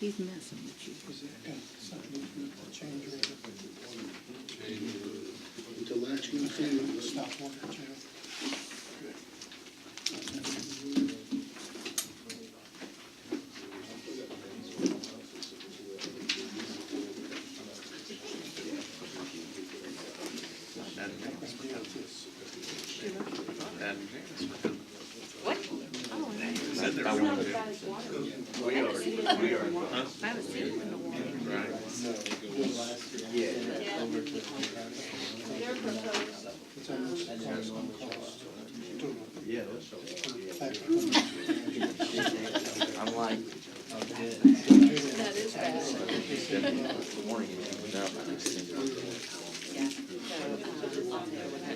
He's messing with you. The latch you can Stop order too. What? Oh, Said they're that's going not as to. bad as water. We are. Huh? I was sitting in the water. Right. They're proposed. I'm like, That is bad. Yeah.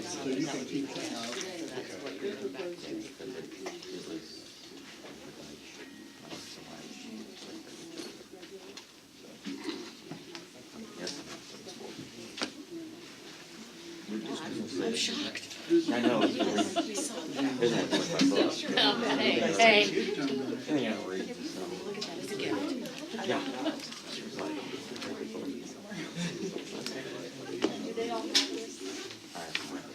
so you can keep that. I'm shocked. I know. It's really, isn't it? With my books. Hey. Yeah, read. Look at that as a gift. Yeah. She was like, Do they all have this?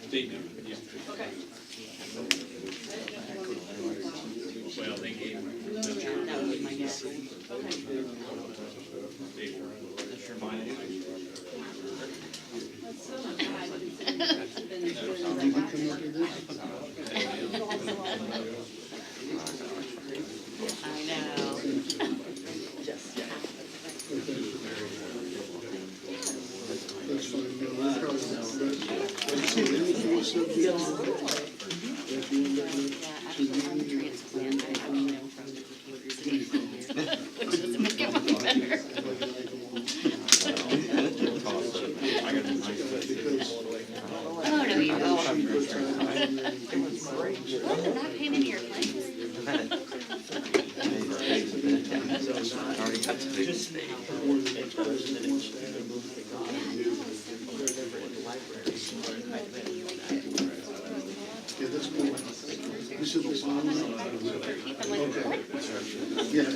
They do, yeah. Okay. Well, they gave them. That was my guess. Okay. That's so much higher. I know. Just That's fine, no, no problem. But, see, anything else that you if you want to do, transplant. I mean them from which doesn't make it any better. Oh, no, you don't. Wasn't that pain in your place? I already got the big stage. yeah, that's cool. You said this one? Okay. Yeah, and,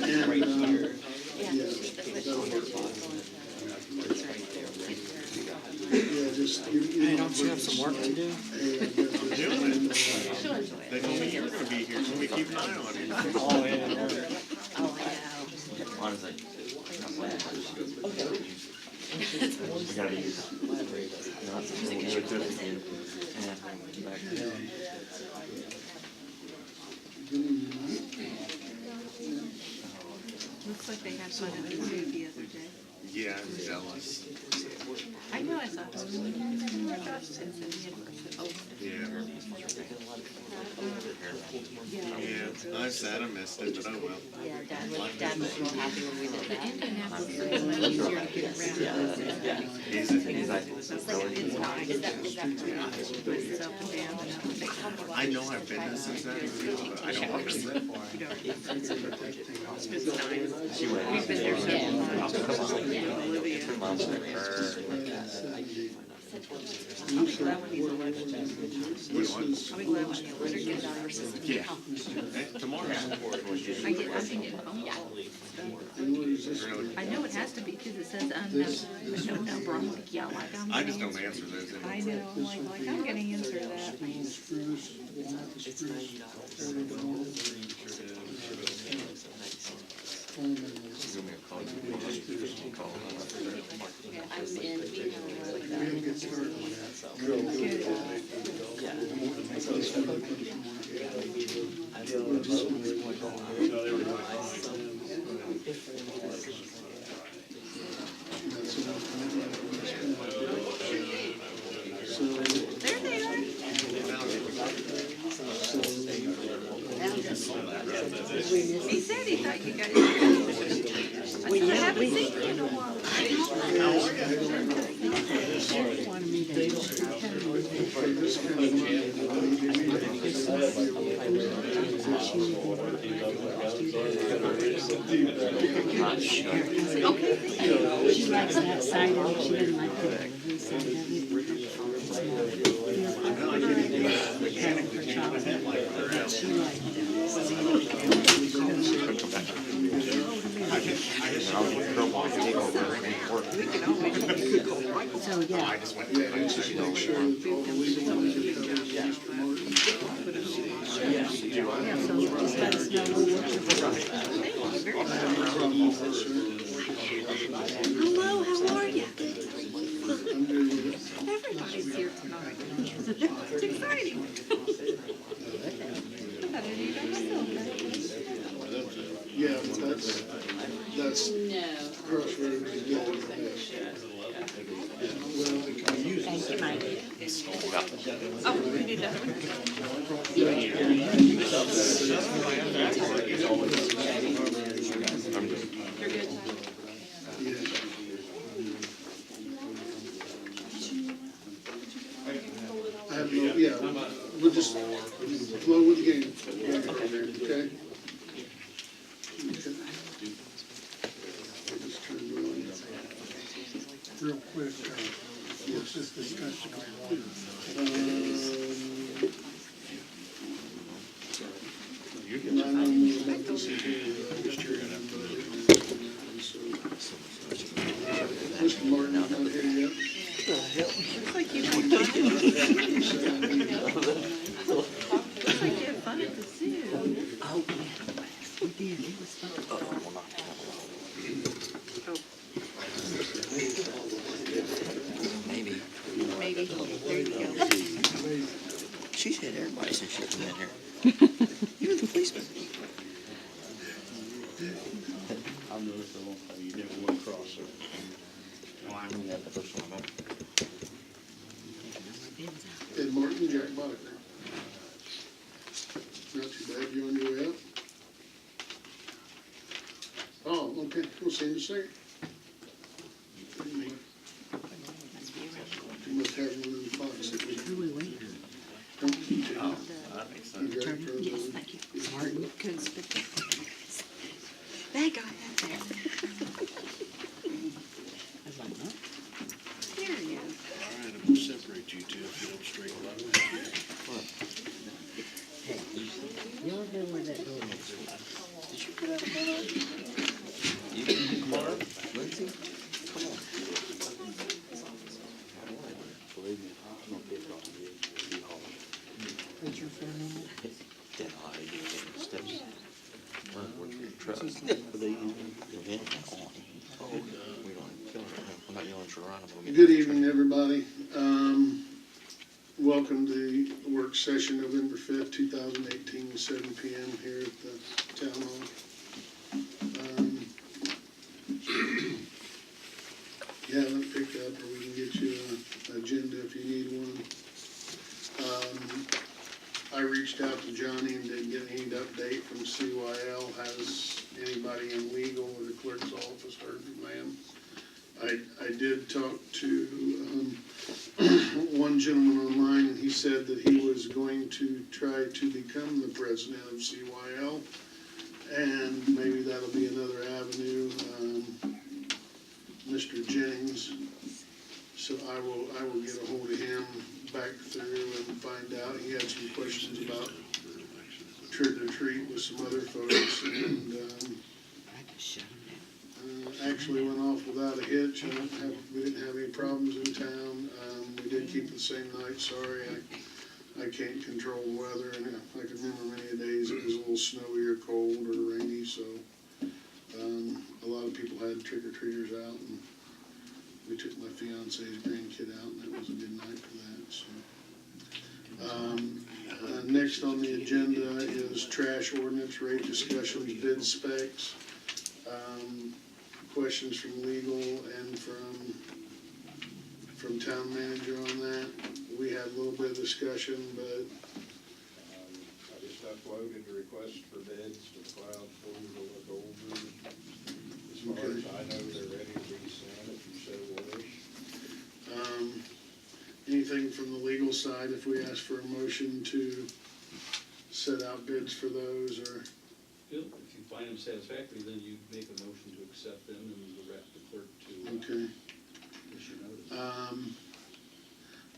yeah, yeah, just, Hey, don't you have some work to do? Doing it. They told me you were gonna be here, so we keep an eye on you. Oh, yeah. Oh, I know. Honestly. We gotta use. Not something we should do it again. And back to. Looks like they had fun at the zoo the other day. Yeah, I'm jealous. I know I saw Yeah, I'm sad I missed it, but oh well. Yeah, Dad was real happy when we did The that. Indianapolis is a lot easier to get around. He's like, Is that correct? It's up and down and up and down. I know I've been there since then, but I don't remember. She went. We've been there several times. Olivia. Two months with her. I'll be glad when he's elected. Which one? I'll be glad when the elected gets out of our system. Yeah. Hey, tomorrow. I'm getting phone calls. Really? I know it has to be because it says unknown, but no number. I'm like, yeah, like I'm. I gonna just don't answer. answer those I anymore. know, I'm like I'm gonna answer that. She's gonna be a call. Call. I'm in, There they are. He said he thought you guys were good. I said, I haven't seen you in a while. Okay, thank you. She likes that side of it, she doesn't like the delivery side of it. Kind of for childhood, but she liked it. I'll get in trouble if you take over and work. So, yeah. Yeah, just make sure that all the legal matters are Mr. Martin. Yeah, so just let us know what Hello, how are you? I'm good with it. Everybody's here tonight. It's exciting. I didn't even know. Yeah, but that's crossroads. Yeah. Well, it can be used. Thank you, Mike. Oh, we did that. You're good, Tyler? Yeah. I have no, yeah, we'll just flow with the game. Okay? Real quick, what's this discussion Mr. Martin, not here yet? Looks like you had fun. Looks like you had fun at the zoo. Oh, yeah, we did, it was fun. Maybe. Maybe. There you go. She said everybody said she'd come in here. Even the policeman. I've noticed a long time you never went across it. No, I mean that the first one. Ed Martin, Jack Bodiker. Not too bad, you on your way up? Oh, okay, we'll see you in a second. You must have one in the box that we Who we waiting don't keep to. on? The attorney? Yes, thank you. Martin, couldn't spit that. They got that there. I was like, what? There he is. All right, I'm gonna separate you two if you don't straighten up. Hey, y'all know where that door is. Did you put out a photo? You can do Mark, Lindsay? Come on. What's your phone number? Then I get steps. What's your truck? You'll hit that on. Oh, we don't kill her. We're not yelling Geronimo. Good evening, everybody. Welcome to the work session, November 5th, 2018, 7 p.m. here at the town hall. You haven't picked up, or we can get you an agenda if you need one. I reached out to Johnny and didn't get any update from CYL. Has anybody in legal or the clerk's office heard from them? I did talk to one gentleman online, and he said that he was going to try to become the president of CYL, and maybe that'll be another avenue. Mr. Jennings, so I will get a hold of him back through and find out. He had some questions about trick or treat with some other folks, and I just shut him down. actually went off without a hitch. We didn't have any problems in town. We did keep the same night. Sorry, I can't control the weather, and I can remember many days it was a little snowy or cold or rainy, so a lot of people had trick-or-treaters out, and we took my fiance's grandkid out, and it was a good night for that. So, next on the agenda is trash ordinance, rate discussions, bid specs, questions from legal and from town manager on that. We had a little bit of discussion, but I just uploaded a request for bids to the cloud for you to look over. As far as I know, they're ready to be sent if you so wish. anything from the legal side, if we ask for a motion to set out bids for those, or? If you find them satisfactory, then you make a motion to accept them and direct the clerk to Okay. issue notice.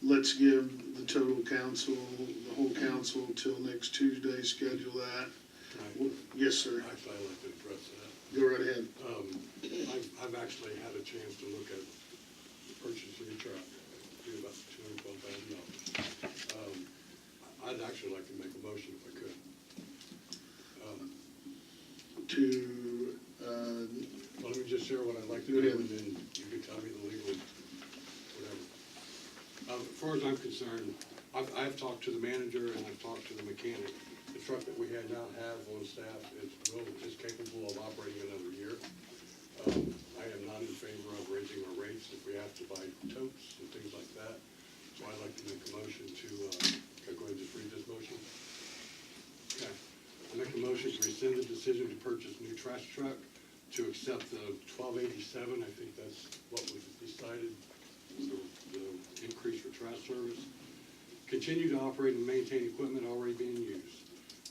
Let's give the total council, the whole council till next Tuesday, schedule that. Yes, sir. I'd like to address that. Go right ahead. I've actually had a chance to look at purchasing a truck, be about $212,000. I'd actually like to make a motion if I could. Well, let me just share what I'd like to do, and then you can tell me the legal, whatever. As far as I'm concerned, I've talked to the manager and I've talked to the mechanic. The truck that we now have on staff is capable of operating another year. I am not in favor of raising our rates if we have to buy totes and things like that. So I'd like to make a motion to, can I go ahead and just read this motion? Okay. I make a motion to rescind the decision to purchase a new trash truck, to accept the $1287. I think that's what was decided, the increase for trash service. Continue to operate and maintain equipment already being used.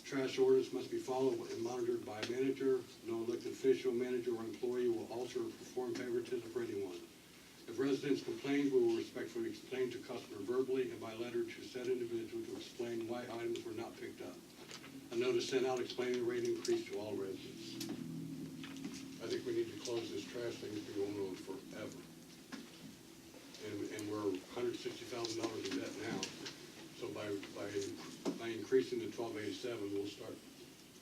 Trash orders must be followed and monitored by a manager. No elected official, manager, or employee will alter or perform favoritism for anyone. If residents complain, we will respectfully explain to customer verbally and by letter to said individual to explain why items were not picked up. A notice sent out explaining the rate increase to all residents. I think we need to close this trash thing. It's been going on forever. And we're $160,000 in debt now. So by increasing to $1287, we'll start,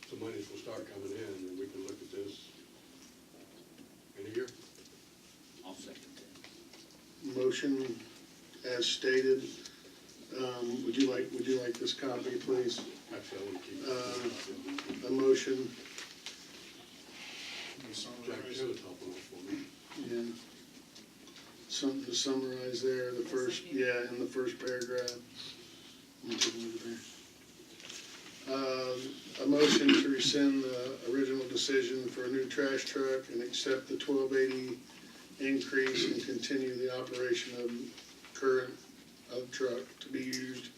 some monies will start coming in, and we can look at this in a year. I'll second that. Motion as stated. Would you like this copy, please? Actually, I want to keep A motion, Jack, share the top one for me. yeah. Something to summarize there, the first, yeah, in the first paragraph. Let me take a look there. A motion to rescind the original decision for a new trash truck and accept the $1280 increase and continue the operation of current truck to be used,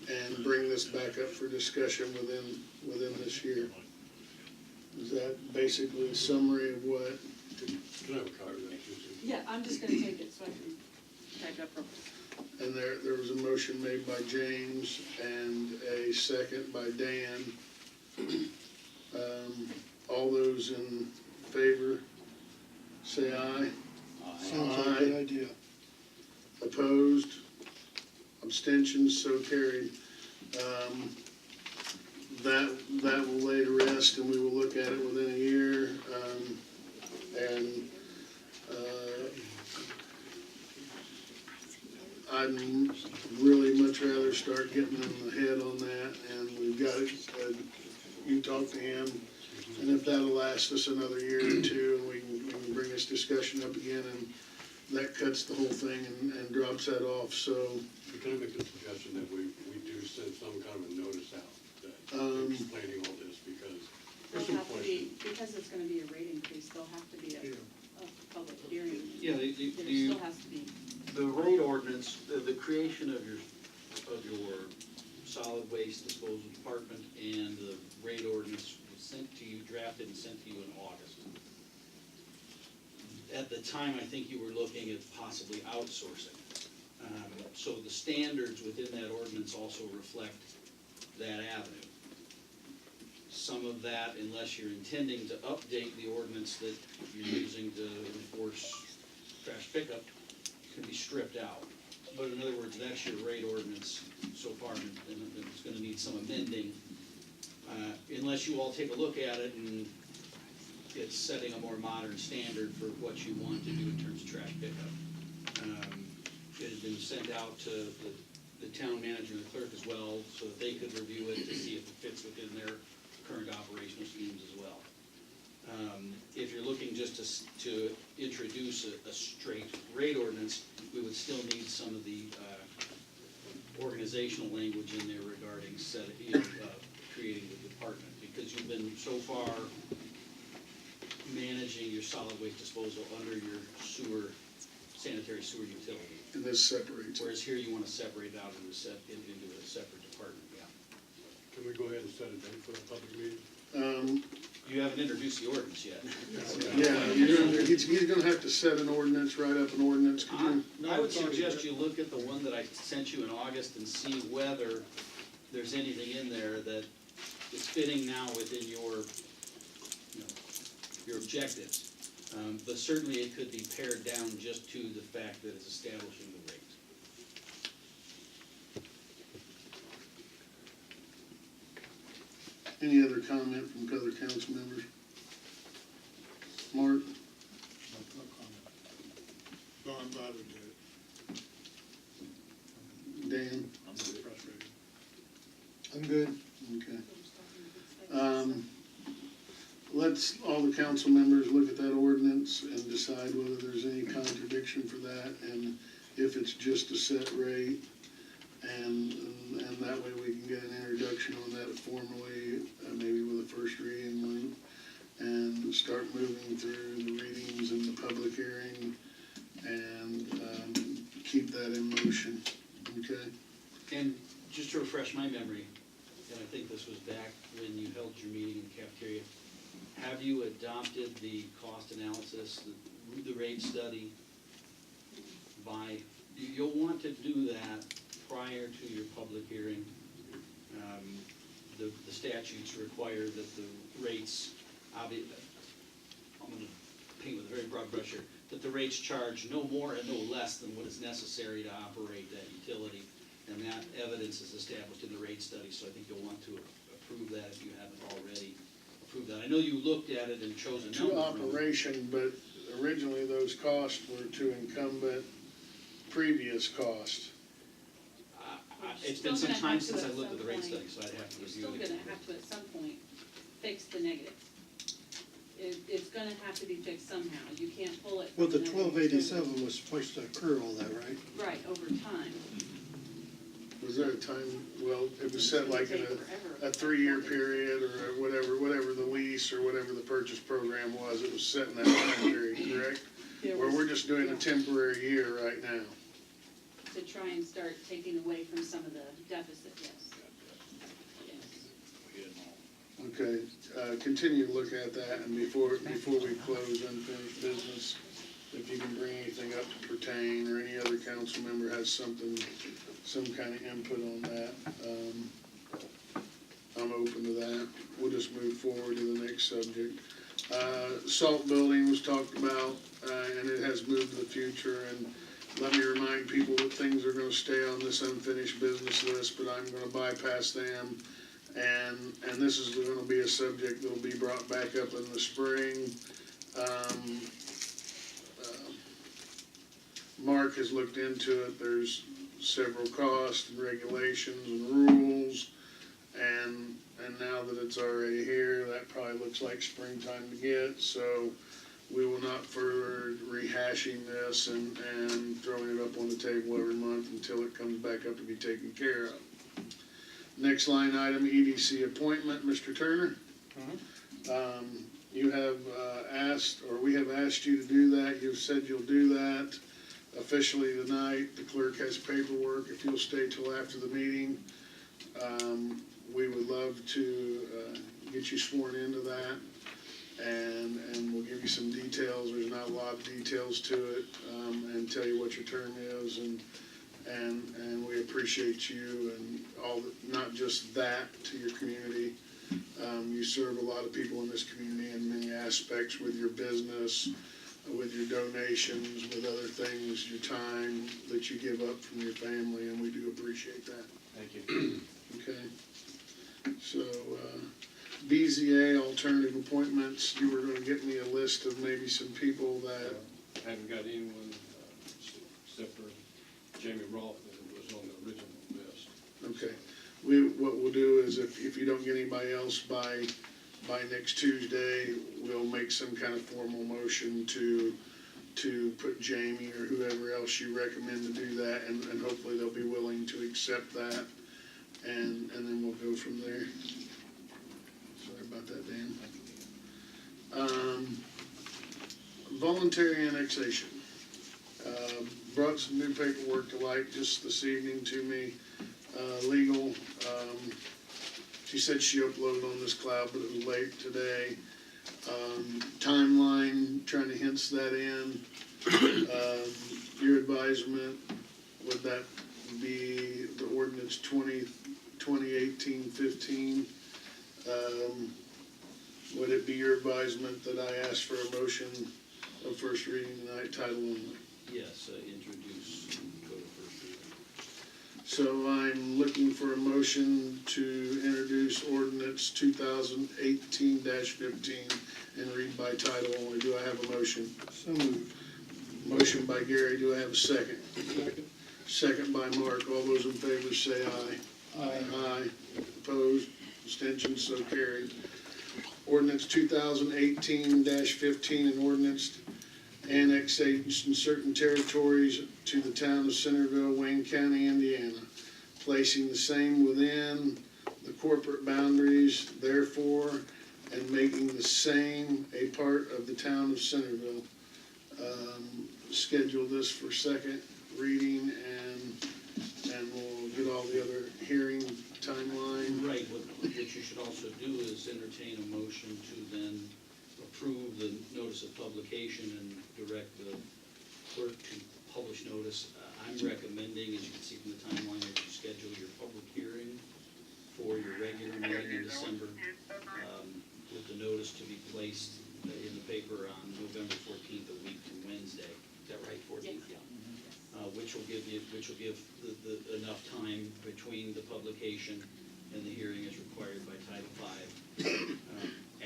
and bring this back up for discussion within this year. Is that basically a summary of what? Can I have a copy of that, Susan? Yeah, I'm just gonna take it so I can type up real quick. And there was a motion made by James and a second by Dan. All those in favor, say aye. Sounds like a good idea. Opposed? Abstentions? So carried. That will lay to rest, and we will look at it within a year. I'd really much rather start getting in the head on that, and we've got it. You talk to him, and if that'll last us another year or two, and we can bring this discussion up again, and that cuts the whole thing and drops that off. So. Can I make a suggestion that we do send some kind of a notice out that explaining all this, because there's some There'll have to be, questions. because it's gonna be a rate increase, there'll have to be a public hearing. Yeah, There still has to be. the rate ordinance, the creation of your solid waste disposal department and the rate ordinance was sent to you, drafted and sent to you in August. At the time, I think you were looking at possibly outsourcing. So the standards within that ordinance also reflect that avenue. Some of that, unless you're intending to update the ordinance that you're using to enforce trash pickup, can be stripped out. But in other words, that's your rate ordinance so far, and it's gonna need some amending. Unless you all take a look at it and it's setting a more modern standard for what you want to do in terms of trash pickup. It has been sent out to the town manager and the clerk as well, so that they could review it to see if it fits within their current operational schemes as well. If you're looking just to introduce a straight rate ordinance, we would still need some of the organizational language in there regarding creating the department, because you've been so far managing your solid waste disposal under your sanitary sewer utility. And this separates. Whereas here you want to separate it out into a separate department, yeah. Can we go ahead and set a date for a public meeting? You haven't introduced the ordinance yet. Yeah, he's gonna have to set an ordinance, write up an ordinance. Could you? I would suggest you look at the one that I sent you in August and see whether there's anything in there that is fitting now within your, your objectives. But certainly it could be pared down just to the fact that it's establishing the rate. Any other comment from other council members? Mark? No comment. No, I'm glad we did it. Dan? I'm really frustrated. I'm good. Okay. Let's, all the council members look at that ordinance and decide whether there's any contradiction for that, and if it's just a set rate, and that way we can get an introduction on that formally, maybe with a first reading link, and start moving through the readings and the public hearing, and keep that in motion, okay? And just to refresh my memory, and I think this was back when you held your meeting in the cafeteria, have you adopted the cost analysis, the rate study by, you'll want to do that prior to your public hearing. The statutes require that the rates, I'm going to paint with a very broad brush here, that the rates charge no more and no less than what is necessary to operate that utility. And that evidence is established in the rate study, so I think you'll want to approve that if you haven't already approved that. I know you looked at it and chose a number. To operation, but originally those costs were to incumbent previous cost. It's been some time since I looked at the rate study, so I'd have to You're review still it. gonna have to at some point fix the negative. It's gonna have to be fixed somehow, you can't pull it. Well, the from negative to- 1287 was supposed to accrue all that, right? Right, over time. Was there a time, well, it was set like in a 3-year period or whatever the lease or whatever the purchase program was, it was set in that time period, correct? Or we're just doing a temporary year right now? To try and start taking away from some of the deficit, yes. Yes. Okay, continue to look at that, and before we close unfinished business, if you can bring anything up to pertain, or any other council member has some kind of input on that, I'm open to that. We'll just move forward to the next subject. Salt building was talked about, and it has moved to the future, and let me remind people that things are gonna stay on this unfinished business list, but I'm gonna bypass them. And this is gonna be a subject that'll be brought back up in the spring. Mark has looked into it. There's several costs and regulations and rules. And now that it's already here, that probably looks like springtime to get. So we will not further rehashing this and throwing it up on the table every month until it comes back up to be taken care of. Next line item, EDC appointment, Mr. Turner. You have asked, or we have asked you to do that. You've said you'll do that officially tonight. The clerk has paperwork. If you'll stay till after the meeting, we would love to get you sworn into that. And we'll give you some details. There's not a lot of details to it, and tell you what your term is, and we appreciate you and all, not just that to your community. You serve a lot of people in this community in many aspects with your business, with your donations, with other things, your time that you give up from your family, and we do appreciate that. Thank you. Okay. So, BZA alternative appointments, you were gonna get me a list of maybe some people that, I haven't got anyone, except for Jamie Rolfe, that was on the original list. okay. What we'll do is if you don't get anybody else by next Tuesday, we'll make some kind of formal motion to put Jamie or whoever else you recommend to do that, and hopefully they'll be willing to accept that, and then we'll go from there. Sorry about that, Dan. Voluntary annexation. Brought some new paperwork to light just this evening to me. Legal, she said she uploaded on this cloud, but it was late today. Timeline, trying to hints that in. Your advisement, would that be the ordinance 2018-15? would it be your advisement that I ask for a motion of first reading tonight, title only? Yes, introduce, go to first reading. So I'm looking for a motion to introduce ordinance 2018-15 and read by title only. Do I have a motion? So moved. Motion by Gary, do I have a second? Second. Second by Mark. All those in favor say aye. Aye. Aye. Opposed? Abstentions? So carried. Ordinance 2018-15, an ordinance annexing certain territories to the town of Centerville, Wayne County, Indiana, placing the same within the corporate boundaries, therefore, and making the same a part of the town of Centerville. Schedule this for second reading, and we'll get all the other hearing timeline. Right, what you should also do is entertain a motion to then approve the notice of publication and direct the clerk to publish notice. I'm recommending, as you can see from the timeline, that you schedule your public hearing for your regular meeting in December, with the notice to be placed in the paper on November 14th, a week to Wednesday. Is that right, 14th? Yeah. Which will give the enough time between the publication and the hearing as required by Title V.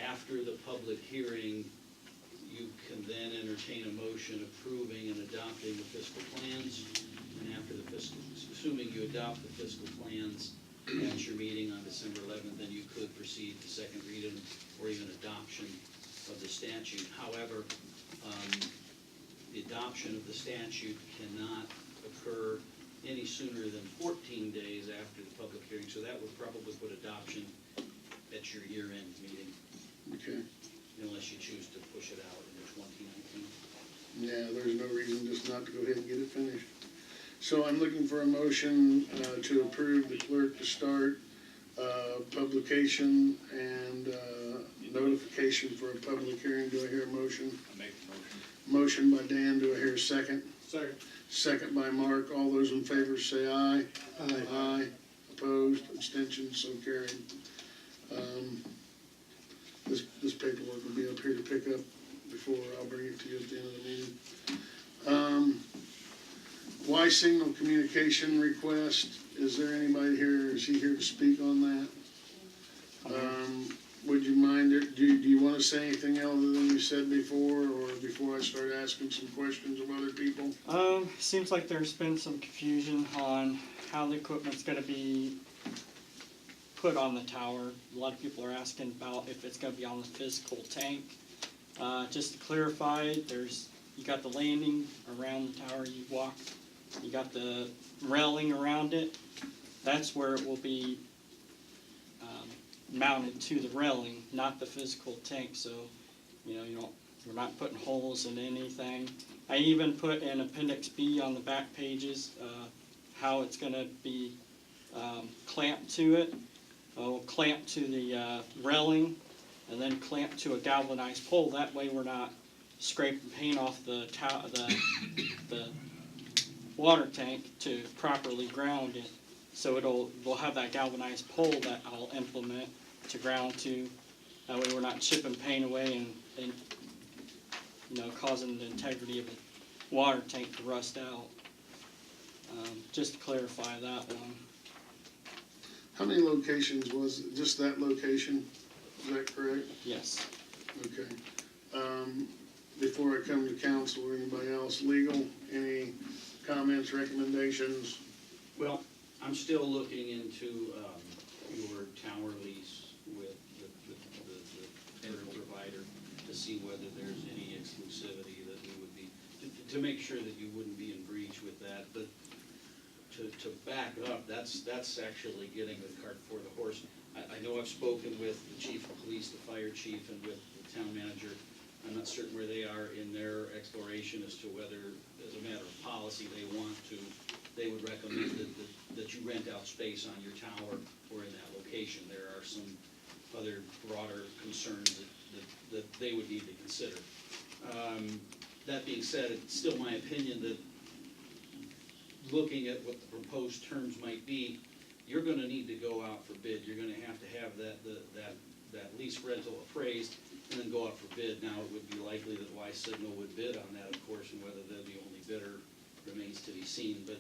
After the public hearing, you can then entertain a motion approving and adopting the fiscal plans. And after the fiscal, assuming you adopt the fiscal plans at your meeting on December 11th, then you could proceed to second reading or even adoption of the statute. However, the adoption of the statute cannot occur any sooner than 14 days after the public hearing, so that would probably put adoption at your year-end meeting, Okay. unless you choose to push it out into 2019. Yeah, there's no reason just not to go ahead and get it finished. So I'm looking for a motion to approve the clerk to start publication and notification for a public hearing. Do I hear a motion? I make the motion. Motion by Dan, do I hear a second? Second. Second by Mark. All those in favor say aye. Aye. Aye. Opposed, abstentions, so carried. This paperwork will be up here to pick up before I'll bring it to you at the end of the meeting. Y signal communication request, is there anybody here, is he here to speak on that? Would you mind, do you want to say anything other than you said before, or before I start asking some questions of other people? Seems like there's been some confusion on how the equipment's gonna be put on the tower. A lot of people are asking about if it's gonna be on the physical tank. Just to clarify, you got the landing around the tower you walk, you got the railing around it. That's where it will be mounted to the railing, not the physical tank, so we're not putting holes in anything. I even put in Appendix B on the back pages how it's going to be clamped to it. We'll clamp to the railing and then clamp to a galvanized pole. That way we're not scraping paint off the water tank to properly ground it. So we'll have that galvanized pole that I'll implement to ground to. That way we're not chipping paint away and causing the integrity of the water tank to rust out. Just to clarify that one. How many locations was it? Just that location? Is that correct? Yes. Okay. Before I come to council or anybody else, legal, any comments, recommendations? Well, I'm still looking into your tower lease with the current provider to see whether there's any exclusivity that we would be, to make sure that you wouldn't be in breach with that. But to back up, that's actually getting the cart before the horse. I know I've spoken with the chief of police, the fire chief, and with the town manager. I'm not certain where they are in their exploration as to whether, as a matter of policy, they would recommend that you rent out space on your tower or in that location. There are some other broader concerns that they would need to consider. That being said, it's still my opinion that looking at what the proposed terms might be, you're gonna need to go out for bid. You're gonna have that that lease rental appraised and then go out for bid. Now, it would be likely that Y Signal would bid on that, of course, and whether they're the only bidder remains to be seen, but,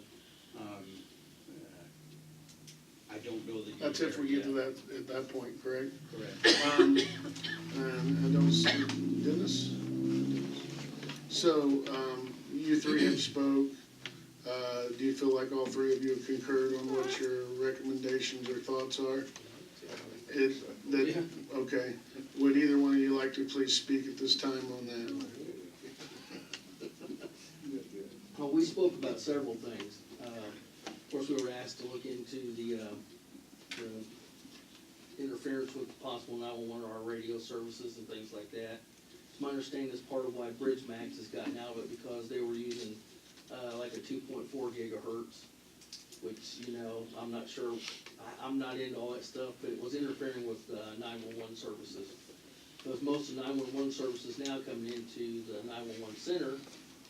I don't know that you're That's if we there get to yet. that, at that point, correct? Correct. And I don't see Dennis. So, you three have spoke. Do you feel like all three of you have concurred on what your recommendations or thoughts are? Okay. Would either one of you like to please speak at this time on that? Well, we spoke about several things. Of course, we were asked to look into the interference with possible 911 or our radio services and things like that. It's my understanding that's part of why BridgeMax has gotten out of it, because they were using like a 2.4 gigahertz, which, you know, I'm not sure, I'm not into all that stuff, but it was interfering with 911 services. Because most of the 911 services now coming into the 911 center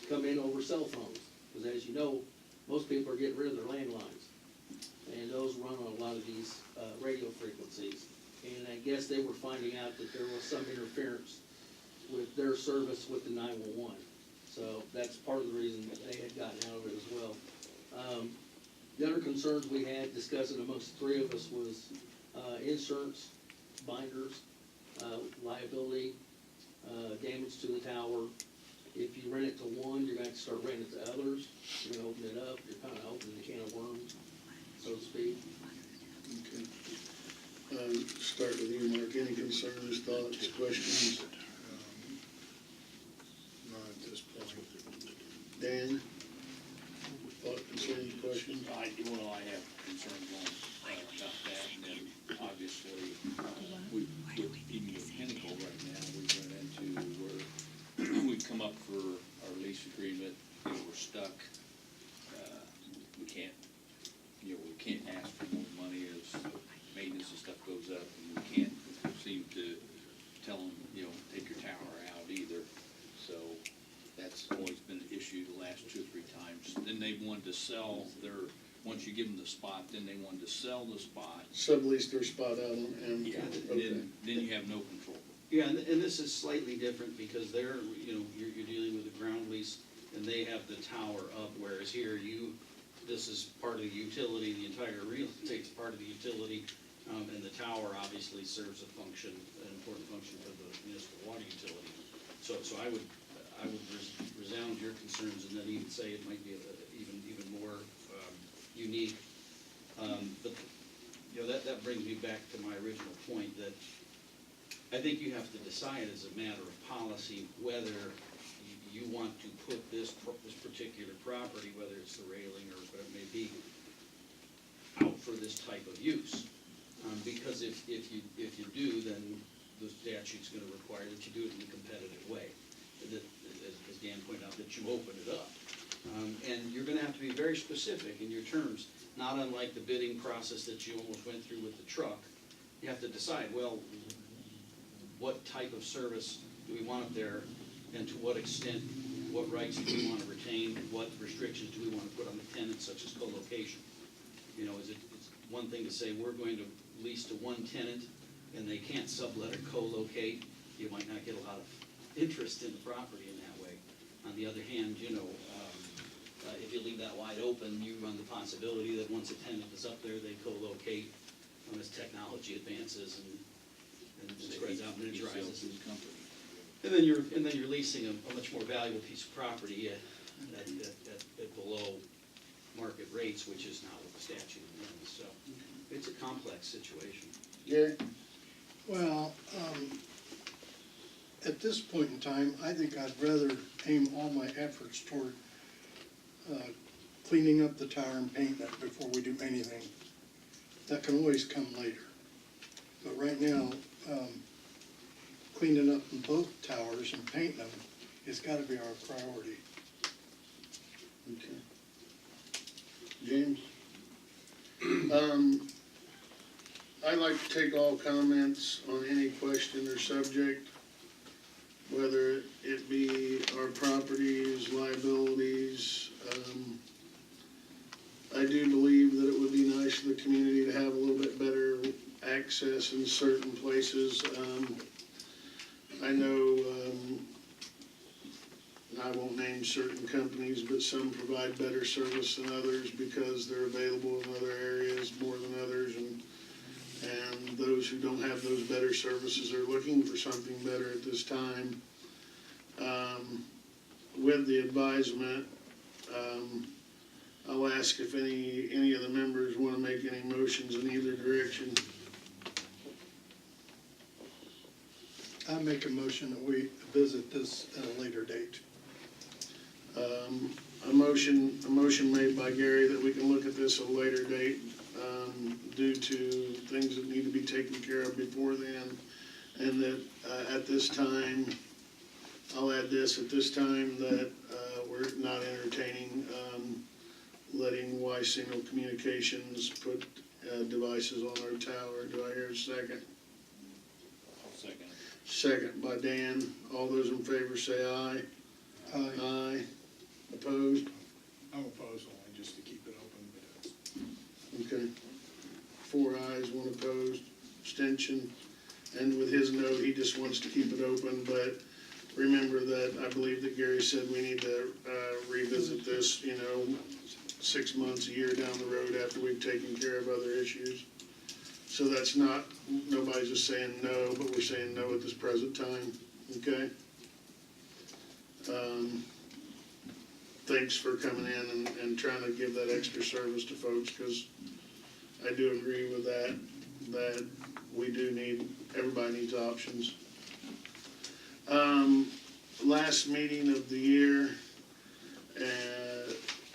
come in over cell phones. Because as you know, most people are getting rid of their landlines. And those run on a lot of these radio frequencies. And I guess they were finding out that there was some interference with their service with the 911. So that's part of the reason that they had gotten out of it as well. The other concerns we had discussing amongst the three of us was insurance, binders, liability, damage to the tower. If you rent it to one, you're gonna have to start renting it to others. You're gonna open it up, you're kinda opening a can of worms, so to speak. Okay. Start with you, Mark. Any concerns, thoughts, questions? Not at this point. Dan? Thought, concerns, questions? I have concerns about that, and then obviously, even with Pinnacle right now, we run into where we've come up for our lease agreement, we're stuck. We can't ask for more money as maintenance and stuff goes up, and we can't seem to tell them, take your tower out either. So that's always been an issue the last 2 or 3 times. Then they wanted to sell once you give them the spot, then they wanted to sell the spot. Sublease their spot out on, and, Yeah, okay. then you have no control. Yeah, and this is slightly different because you're dealing with a ground lease and they have the tower up, whereas here this is part of the utility, the entire real estate's part of the utility, and the tower obviously serves an important function for the municipal water utility. So I would resound your concerns and then even say it might be even more unique. But that brings me back to my original point that I think you have to decide as a matter of policy whether you want to put this particular property, whether it's the railing or what it may be, out for this type of use. Because if you do, then the statute's gonna require that you do it in a competitive way. That, as Dan pointed out, that you open it up. And you're gonna have to be very specific in your terms, not unlike the bidding process that you almost went through with the truck. You have to decide, well, what type of service do we want up there, and to what extent, what rights do we want to retain, what restrictions do we want to put on the tenants, such as co-location? It's one thing to say, we're going to lease to one tenant, and they can't sublet or co-locate. You might not get a lot of interest in the property in that way. On the other hand, if you leave that wide open, you run the possibility that once a tenant is up there, they co-locate as technology advances and spreads out and miniaturizes. And then you're leasing a much more valuable piece of property at below market rates, which is not what the statute means. So it's a complex situation. Gary? Well, at this point in time, I think I'd rather aim all my efforts toward cleaning up the tower and painting it before we do anything. That can always come later. But right now, cleaning up both towers and painting them has got to be our priority. Okay. James? I'd like to take all comments on any question or subject, whether it be our properties, liabilities. I do believe that it would be nice for the community to have a little bit better access in certain places. I know, I won't name certain companies, but some provide better service than others because they're available in other areas more than others, and those who don't have those better services are looking for something better at this time. With the advisement, I'll ask if any of the members want to make any motions in either direction. I make a motion that we visit this at a later date. A motion made by Gary that we can look at this at a later date, due to things that need to be taken care of before then, and that, at this time, I'll add this, at this time, that, we're not entertaining, letting Y Signal Communications put, devices on our tower. Do I hear a second? I'll second it. Second by Dan. All those in favor say aye. Aye. Aye. Opposed? I'm opposed only just to keep it open, but Okay. 4 ayes, 1 opposed, abstention. And with his note, he just wants to keep it open, but remember that I believe that Gary said we need to revisit this, 6 months, a year down the road after we've taken care of other issues. So that's not, nobody's just saying no, but we're saying no at this present time, okay? Thanks for coming in and trying to give that extra service to folks, because I do agree with that we do need, everybody needs options. Last meeting of the year,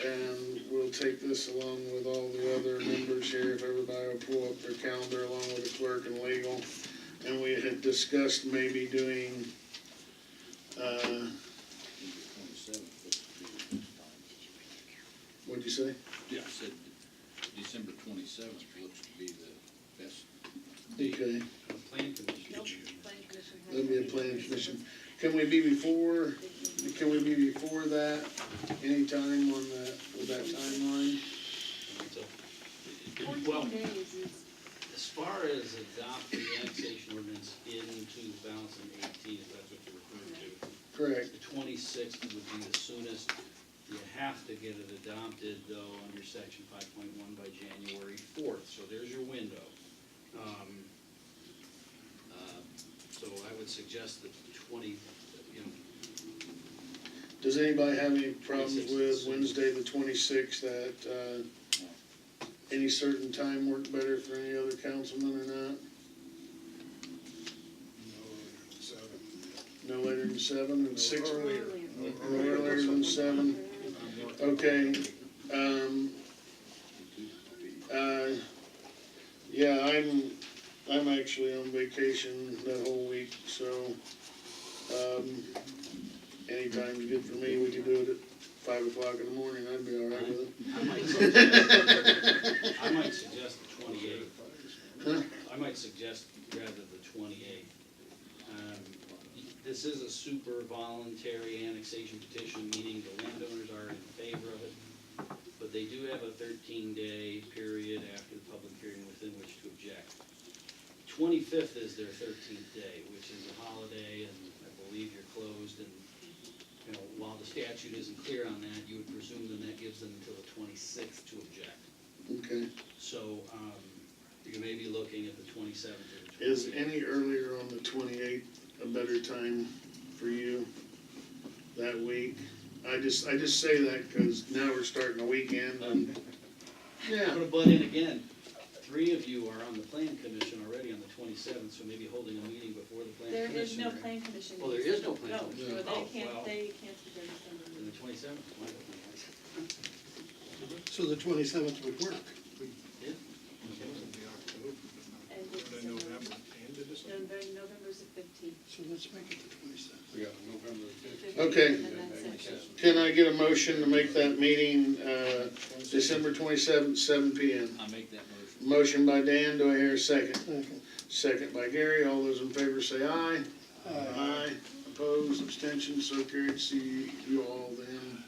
and we'll take this along with all the other members here, if everybody will pull up their calendar along with the clerk and legal. And we had discussed maybe doing, 27th. what'd you say? Yeah, I said December 27th looks to be the best date. Okay, Plan commission. Nope, plan commission has. that'd be a planning commission. Can we be before that, anytime on that, with that timeline? Well, 14 days is, as far as adopting the annexation ordinance in 2018, if that's what you're referring to, Correct. the 26th would be the soonest. You have to get it adopted, though, under section 5.1 by January 4th, so there's your window. So I would suggest the 20, Does anybody have any problems 26th. with Wednesday, the 26th, at, any certain time work better for any other councilman or not? No later than 7, and 6? earlier. No earlier than 7. Okay, yeah, I'm actually on vacation that whole week, so, anytime's good for me. We can do it at 5 o'clock in the morning, I'd be all right with it. I might suggest the 28th. Huh? I might suggest rather the 28th. This is a super voluntary annexation petition, meaning the landowners are in favor of it, but they do have a 13-day period after the public hearing within which to object. 25th is their 13th day, which is a holiday, and I believe you're closed, and, while the statute isn't clear on that, you would presume then that gives them until the 26th to object. Okay. So, you may be looking at the 27th or the 28th. Is any earlier on the 28th a better time for you that week? I just say that because now we're starting a weekend and, I'm yeah. gonna butt in again. 3 of you are on the plan commission already on the 27th, so maybe holding a meeting before the plan there commission. is no or- plan commission. Oh, there is no plan No, commission? so Oh, they well. can't be their December Then the 27th, why not? So the 27th would work. Yeah. And it's, November's the 15th. So let's make it the 27th. we got November 15th. Okay. And then that's it. Can I get a motion to make that meeting, December 27th, 7 PM? I make that motion. Motion by Dan, do I hear a second? Second. Second by Gary, all those in favor say aye. Aye. Opposed, abstentions, so carried. See you all then,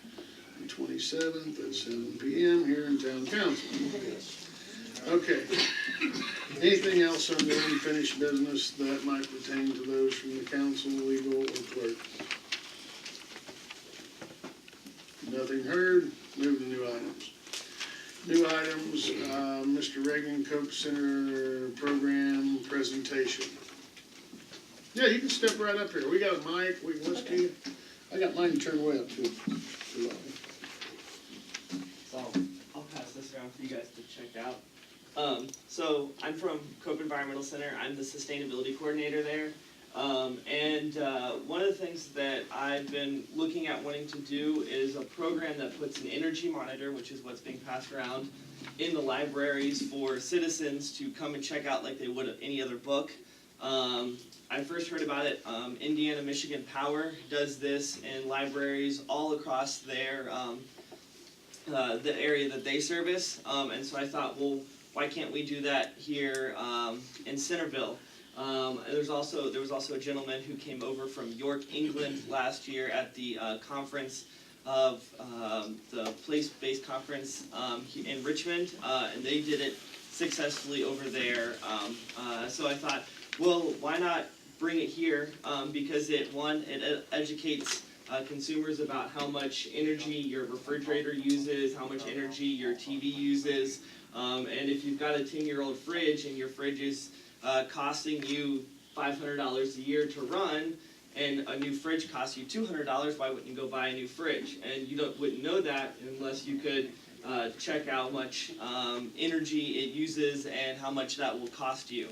the 27th at 7 PM here in town council. Okay. Anything else under unfinished business that might pertain to those from the council, legal, or clerk? Nothing heard, move to new items. New items, Mr. Reagan Coke Center Program Presentation. Yeah, you can step right up here, we got a mic, we can listen to you. I got mine turned way up too. So I'll pass this around for you guys to check out. So I'm from Cope Environmental Center. I'm the sustainability coordinator there. One of the things that I've been looking at wanting to do is a program that puts an energy monitor, which is what's being passed around in the libraries for citizens to come and check out like they would any other book. I first heard about it, Indiana Michigan Power does this in libraries all across their the area that they service, and so I thought, well, why can't we do that here in Centerville? There was also a gentleman who came over from York, England last year at the conference of the place-based conference in Richmond, and they did it successfully over there. So I thought, well, why not bring it here? Because it educates consumers about how much energy your refrigerator uses, how much energy your TV uses, and if you've got a 10-year-old fridge and your fridge is costing you $500 a year to run, and a new fridge costs you $200, why wouldn't you go buy a new fridge? And you wouldn't know that unless you could check out how much energy it uses and how much that will cost you.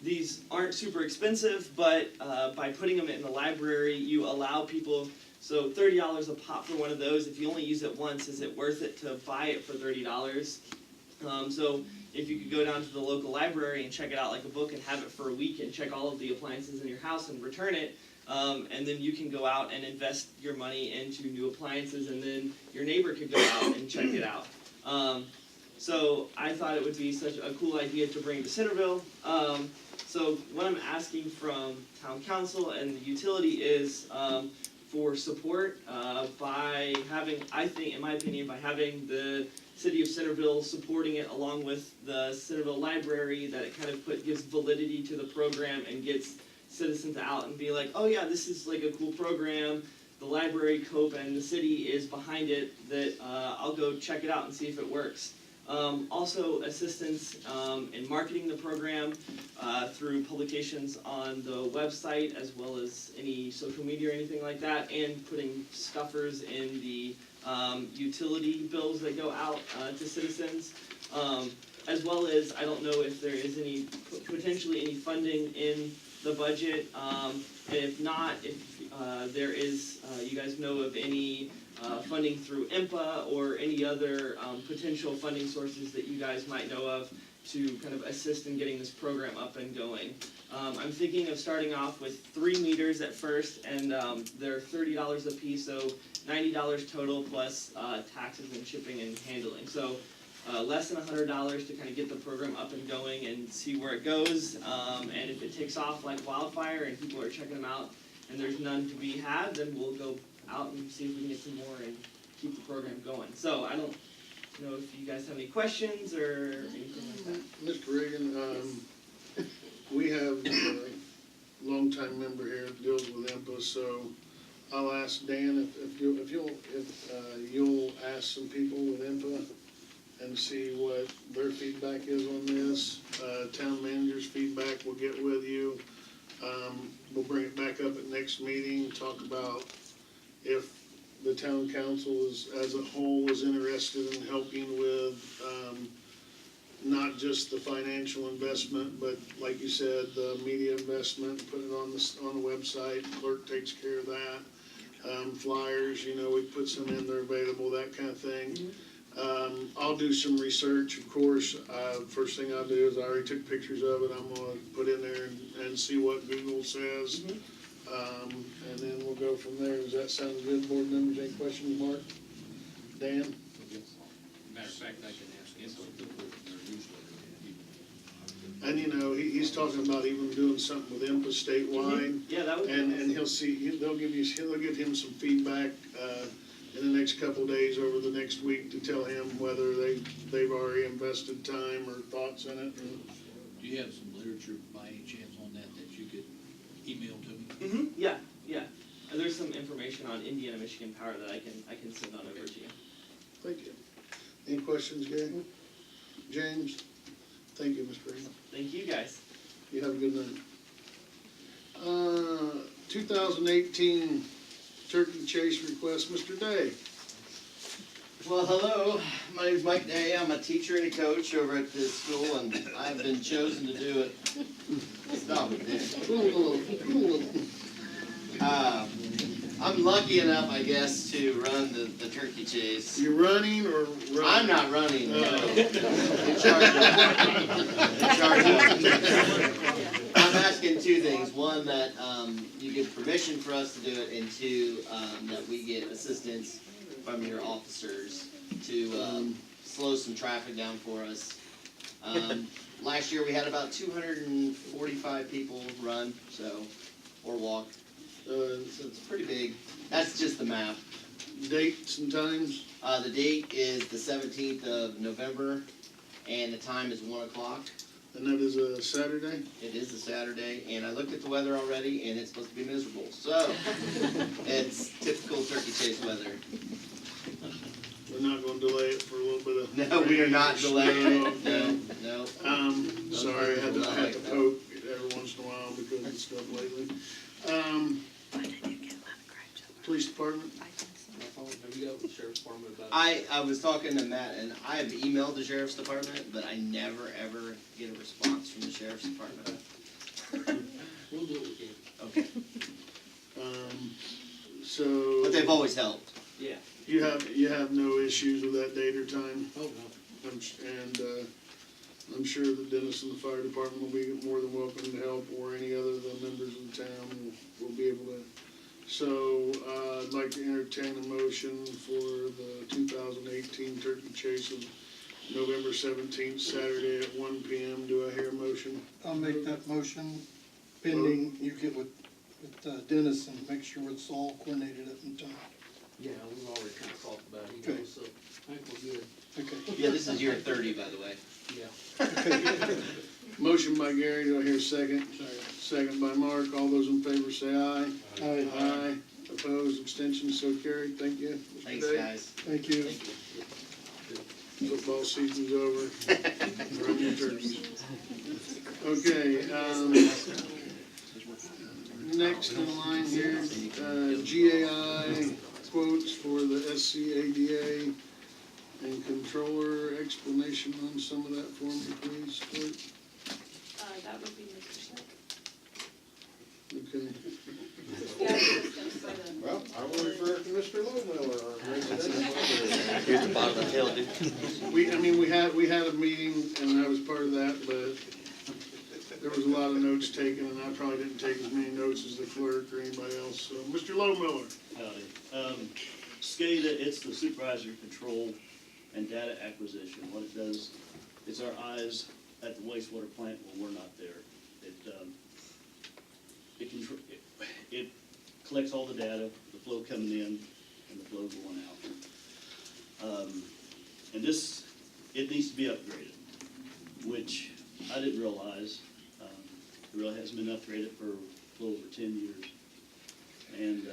These aren't super expensive, but by putting them in the library, you allow people, so $30 a pop for one of those. If you only use it once, is it worth it to buy it for $30? So if you could go down to the local library and check it out like a book and have it for a week and check all of the appliances in your house and return it, and then you can go out and invest your money into new appliances, and then your neighbor could go out and check it out. So I thought it would be such a cool idea to bring to Centerville. So what I'm asking from town council and the utility is for support by having, I think, in my opinion, by having the city of Centerville supporting it along with the Centerville Library, that it kind of gives validity to the program and gets citizens out and be like, oh yeah, this is like a cool program. The library, Cope, and the city is behind it, that I'll go check it out and see if it works. Also assistance in marketing the program through publications on the website, as well as any social media or anything like that, and putting stuffers in the utility bills that go out to citizens, as well as, I don't know if there is any, potentially any funding in the budget, and if not, if there is, you guys know of any funding through IMPA or any other potential funding sources that you guys might know of to kind of assist in getting this program up and going. I'm thinking of starting off with 3 meters at first, and they're $30 a piece, so $90 total plus taxes and shipping and handling. So less than $100 to kind of get the program up and going and see where it goes. And if it takes off like wildfire and people are checking them out and there's none to be had, then we'll go out and see if we can get some more and keep the program going. So I don't know if you guys have any questions or anything like that. Mr. Reagan, we have a longtime member here that deals with IMPA, so I'll ask Dan if you'll ask some people with IMPA and see what their feedback is on this. Town manager's feedback we'll get with you. We'll bring it back up at next meeting, talk about if the town council as a whole is interested in helping with not just the financial investment, but like you said, the media investment, put it on the website, clerk takes care of that. Flyers, we put some in there available, that kind of thing. I'll do some research, of course. First thing I'll do is I already took pictures of it. I'm gonna put in there and see what Google says. And then we'll go from there. Does that sound good, board members? Any questions, Mark? Dan? Matter of fact, I can ask him what their newsletter. And he's talking about even doing something with IMPA statewide. Yeah, that would be And awesome. he'll get him some feedback. in the next couple days over the next week to tell him whether they've already invested time or thoughts in it. And Do you have some literature by any chance on that that you could email to me? Mm-hmm, yeah, yeah. And there's some information on Indiana, Michigan Power that I can send on over to you. thank you. Any questions, Gary? James? Thank you, Mr. Green. Thank you, guys. You have a good night. 2018 turkey chase request, Mr. Day. Well, hello, my name's Mike Day. I'm a teacher and a coach over at this school, and I've been chosen to do it. Stop it, man. I'm lucky enough, I guess, to run the turkey chase. You running or running? I'm not running, no. Oh. In charge of. I'm asking two things. One, that you give permission for us to do it, and two, that we get assistance from your officers to slow some traffic down for us. Last year we had about 245 people run, or walk. So it's pretty big. That's just the map. Dates and times? The date is the 17th of November, and the time is 1 o'clock. And that is a Saturday? It is a Saturday, and I looked at the weather already, and it's supposed to be miserable. So, it's typical turkey chase weather. We're not gonna delay it for a little bit of... No, we are not delaying it. No. No. Sorry, I had to poke every once in a while because of stuff lately. Police department? Have you got with the sheriff's department about? I was talking to Matt, and I have emailed the sheriff's department, but I never, ever get a response from the sheriff's department. We'll do what we can. Okay. So... But they've always helped. Yeah. You have no issues with that date or time? Oh, no. I'm sure that Dennis and the fire department will be more than welcome to help, or any other of the members of the town will be able to. So, I'd like to entertain a motion for the 2018 turkey chase of November 17th, Saturday at 1 p.m. Do I hear a motion? I'll make that motion pending you get with Dennis and make sure it's all coordinated up in time. Yeah, we've already kind of talked about it, Okay. so I think we're good. Okay. Yeah, this is year 30, by the way. Yeah. Motion by Gary, do I hear a second? Second by Mark. All those in favor say aye. Aye. Aye. Opposed, abstentions, so carried. Thank you. Mr. Thanks, Day. guys. Thank you. Football season's over. Run your turkeys. Okay, next in line here, GAI quotes for the SCADA and controller explanation on some of that for me, please, clerk. That would be Mr. Schmidt. Okay. Yeah, it's gonna say that. Well, I will refer it to Mr. Lowmiller, our resident. Here's the bottom of the tail, dude. We had a meeting and I was part of that, but there was a lot of notes taken and I probably didn't take as many notes as the clerk or anybody else. So, Mr. Lowmiller. Howdy. SCADA, it's the supervisory control and data acquisition. What it does, it's our eyes at the wastewater plant when we're not there. It collects all the data, the flow coming in and the flow going out. And this, it needs to be upgraded, which I didn't realize. It really hasn't been upgraded for a little over 10 years. And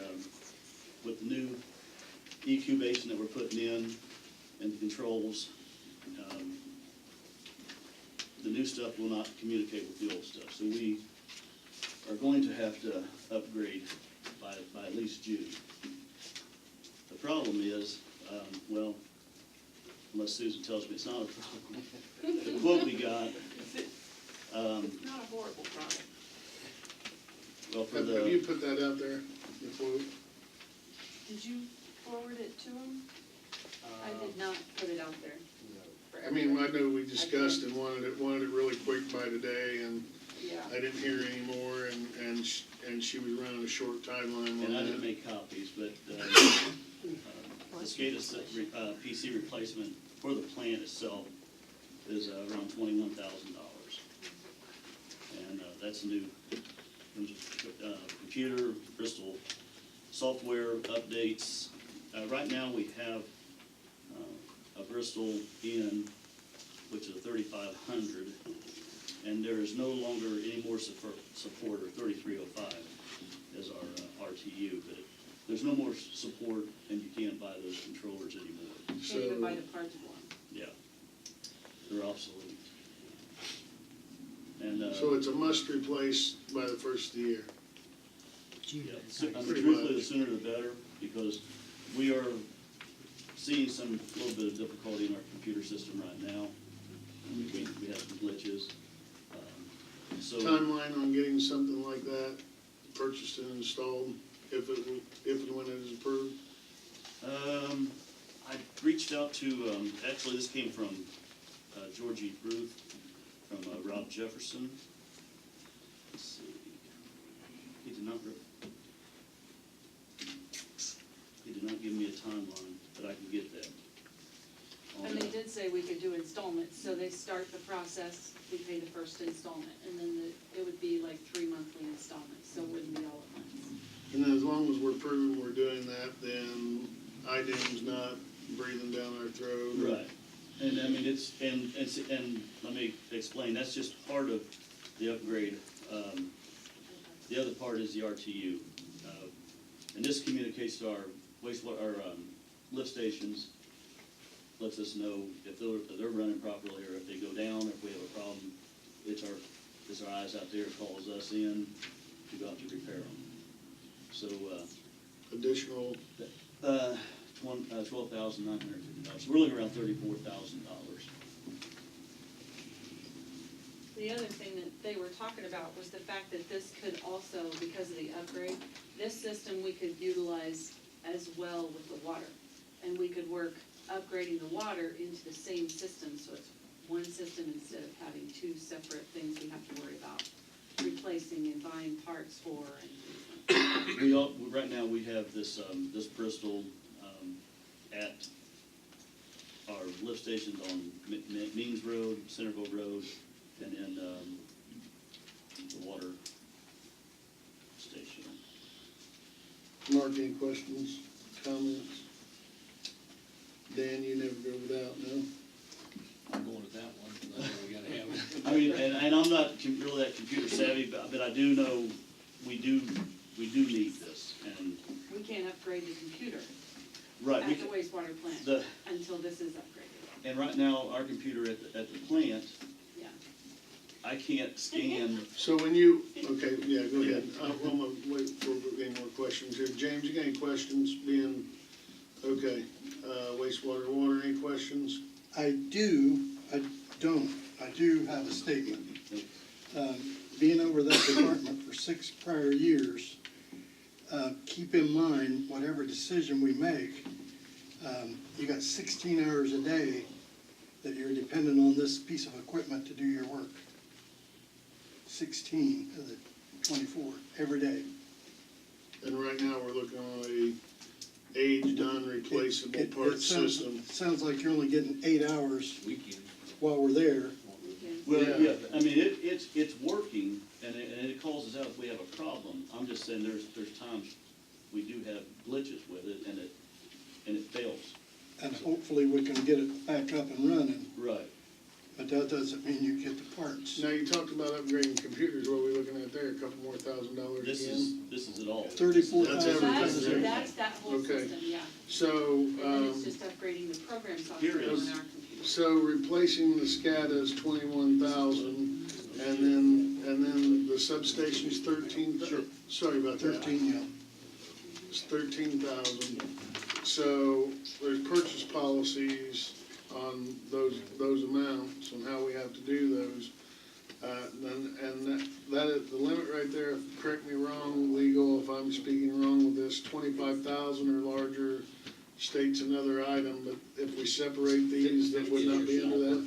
with the new EQ basin that we're putting in and the controls, the new stuff will not communicate with the old stuff. So we are going to have to upgrade by at least June. The problem is, well, unless Susan tells me it's not a problem, the quote we got, It's not a horrible product. well, for Have you put that out there, the quote? Did you forward it to him? I did not put it out there. I mean, I know we discussed and wanted it really quick by today, and Yeah. I didn't hear any more, and she was running a short timeline on and I that. didn't make copies, but the SCADA PC replacement for the plant itself is around $21,000. And that's new computer, Bristol software updates, right now we have a Bristol Inn, which is a 3500, and there is no longer any more support, or 3305 as our RTU, but there's no more support, and you can't buy those controllers anymore. Can't even buy the parts for them. Yeah, they're obsolete. And So it's a must replace by the first of the year. yeah, truthfully, the sooner the better, because we are seeing little bit of difficulty in our computer system right now. We have some glitches. So Timeline on getting something like that purchased and installed, if and when it is approved? I reached out to, actually this came from Georgie Ruth, from Rob Jefferson. Let's see, he did not give me a timeline, but I can get that. And they did say we could do installments, so they start the process, we pay the first installment, and then it would be like 3 monthly installments, so it wouldn't be all at once. And then as long as we're proving we're doing that, then IDIM's not breathing down our throat. Right, and I mean, and let me explain, that's just part of the upgrade. The other part is the RTU. And this communicates to our wastewater, our lift stations, lets us know if they're running properly, or if they go down, or if we have a problem. It's our eyes out there, calls us in to go out to repair them. So, Additional, $12,950. We're looking around $34,000. The other thing that they were talking about was the fact that this could also, because of the upgrade, this system we could utilize as well with the water. And we could work upgrading the water into the same system, so it's one system instead of having two separate things we have to worry about replacing and buying parts for and things like that. Right now, we have this Bristol at our lift stations on Means Road, Centerville Road, and then the water station. Mark, any questions, comments? Dan, you never go without, no? I'm going with that one, 'cause I know we gotta have it. I mean, and I'm not really that computer savvy, but I do know we do need this, and. We can't upgrade the computer Right. at the wastewater plant until this is upgraded. And right now, our computer at the plant, Yeah. I can't scan. So when you, okay, yeah, go ahead. I'm gonna wait for any more questions here. James, you got any questions being, okay, wastewater, water, any questions? I do have a statement. Being over that department for 6 prior years, keep in mind, whatever decision we make, you got 16 hours a day that you're dependent on this piece of equipment to do your work. 16 of the 24, every day. And right now, we're looking on a aged, unreplaceable parts system. Sounds like you're only getting 8 hours Weekend. while we're there. Well, yeah, I mean, it's working, and it calls us out if we have a problem. I'm just saying there's times we do have glitches with it, and it fails. And hopefully we can get it back up and running, Right. but that doesn't mean you get the parts. Now, you talked about upgrading computers. What are we looking at there? A couple more $1,000 This again? is it all. 34,000. That's that whole Okay. system, yeah. So, And then it's just upgrading the program software Here on is- our computer. so replacing the SCADA is 21,000, and then the substation's 13. Sure. Sorry about that. 13, yeah. It's 13,000. So there's purchase policies on those amounts and how we have to do those. And that is the limit right there. Correct me wrong, legal, if I'm speaking wrong with this. 25,000 or larger states another item, but if we separate these, that would not be under that.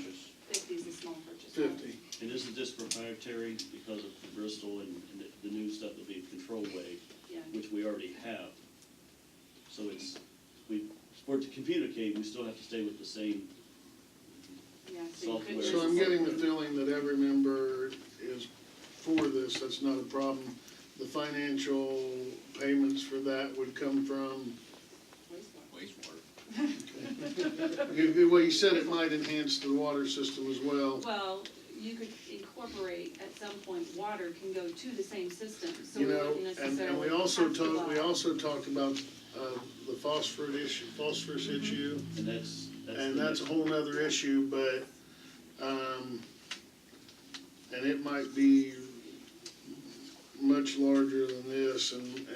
50 is a small purchase. 50. And this is just proprietary because of Bristol and the new stuff will be Control Wave, Yeah. which we already have. So for it to communicate, we still have to stay with the same Yeah, so you could software. So I'm getting the feeling that every member is for this, that's not a problem. The financial payments for that would come from wastewater. Well, you said it might enhance the water system as well. Well, you could incorporate at some point, water can go to the same system, so You we know, wouldn't necessarily and we have also to talked, we buy. also talked about, the phosphorus issue. And And that's a whole nother issue, but, and it might be much larger than this, and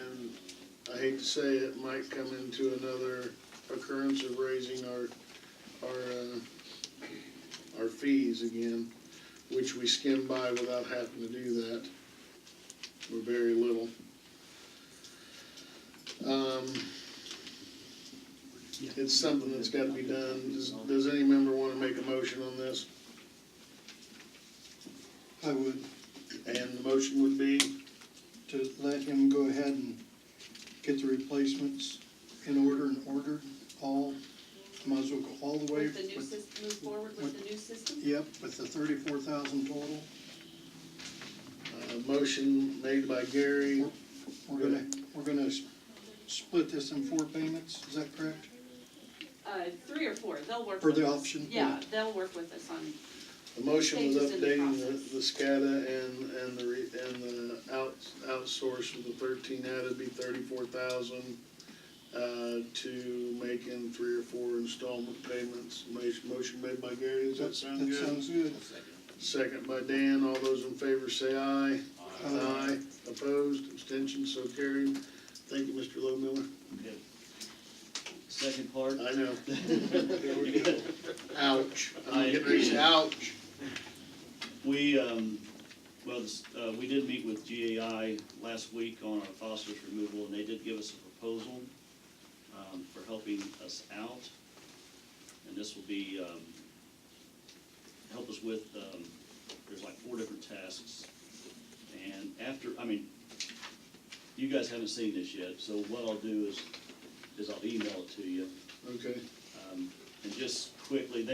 I hate to say it, might come into another occurrence of raising our fees again, which we skim by without having to do that, or very little. It's something that's gotta be done. Does any member wanna make a motion on this? I would, And the motion would be, to let him go ahead and get the replacements in order and ordered all, might as well go all the way. With the new system, move forward with the new system? Yep, with the 34,000 total. motion made by Gary. We're gonna split this in 4 payments, is that correct? 3 or 4, they'll work For with the us. option, Yeah, they'll work with us on, The motion was Stages in the updating process. the SCADA and the outsource with the 13 added be 34,000, to make in 3 or 4 installment payments. Motion made by Gary, does that sound good? That sounds good. Second by Dan, all those in favor say aye. Aye. Opposed, abstentions, so carried. Thank you, Mr. Lowmiller. Okay. Second part. I know. Ouch. I'm getting ready to say ouch. We, we did meet with GAI last week on our phosphorus removal, and they did give us a proposal, for helping us out. And this will be, help us with, there's like 4 different tasks. And after, you guys haven't seen this yet, so what I'll do is I'll email it to you. Okay. And just quickly,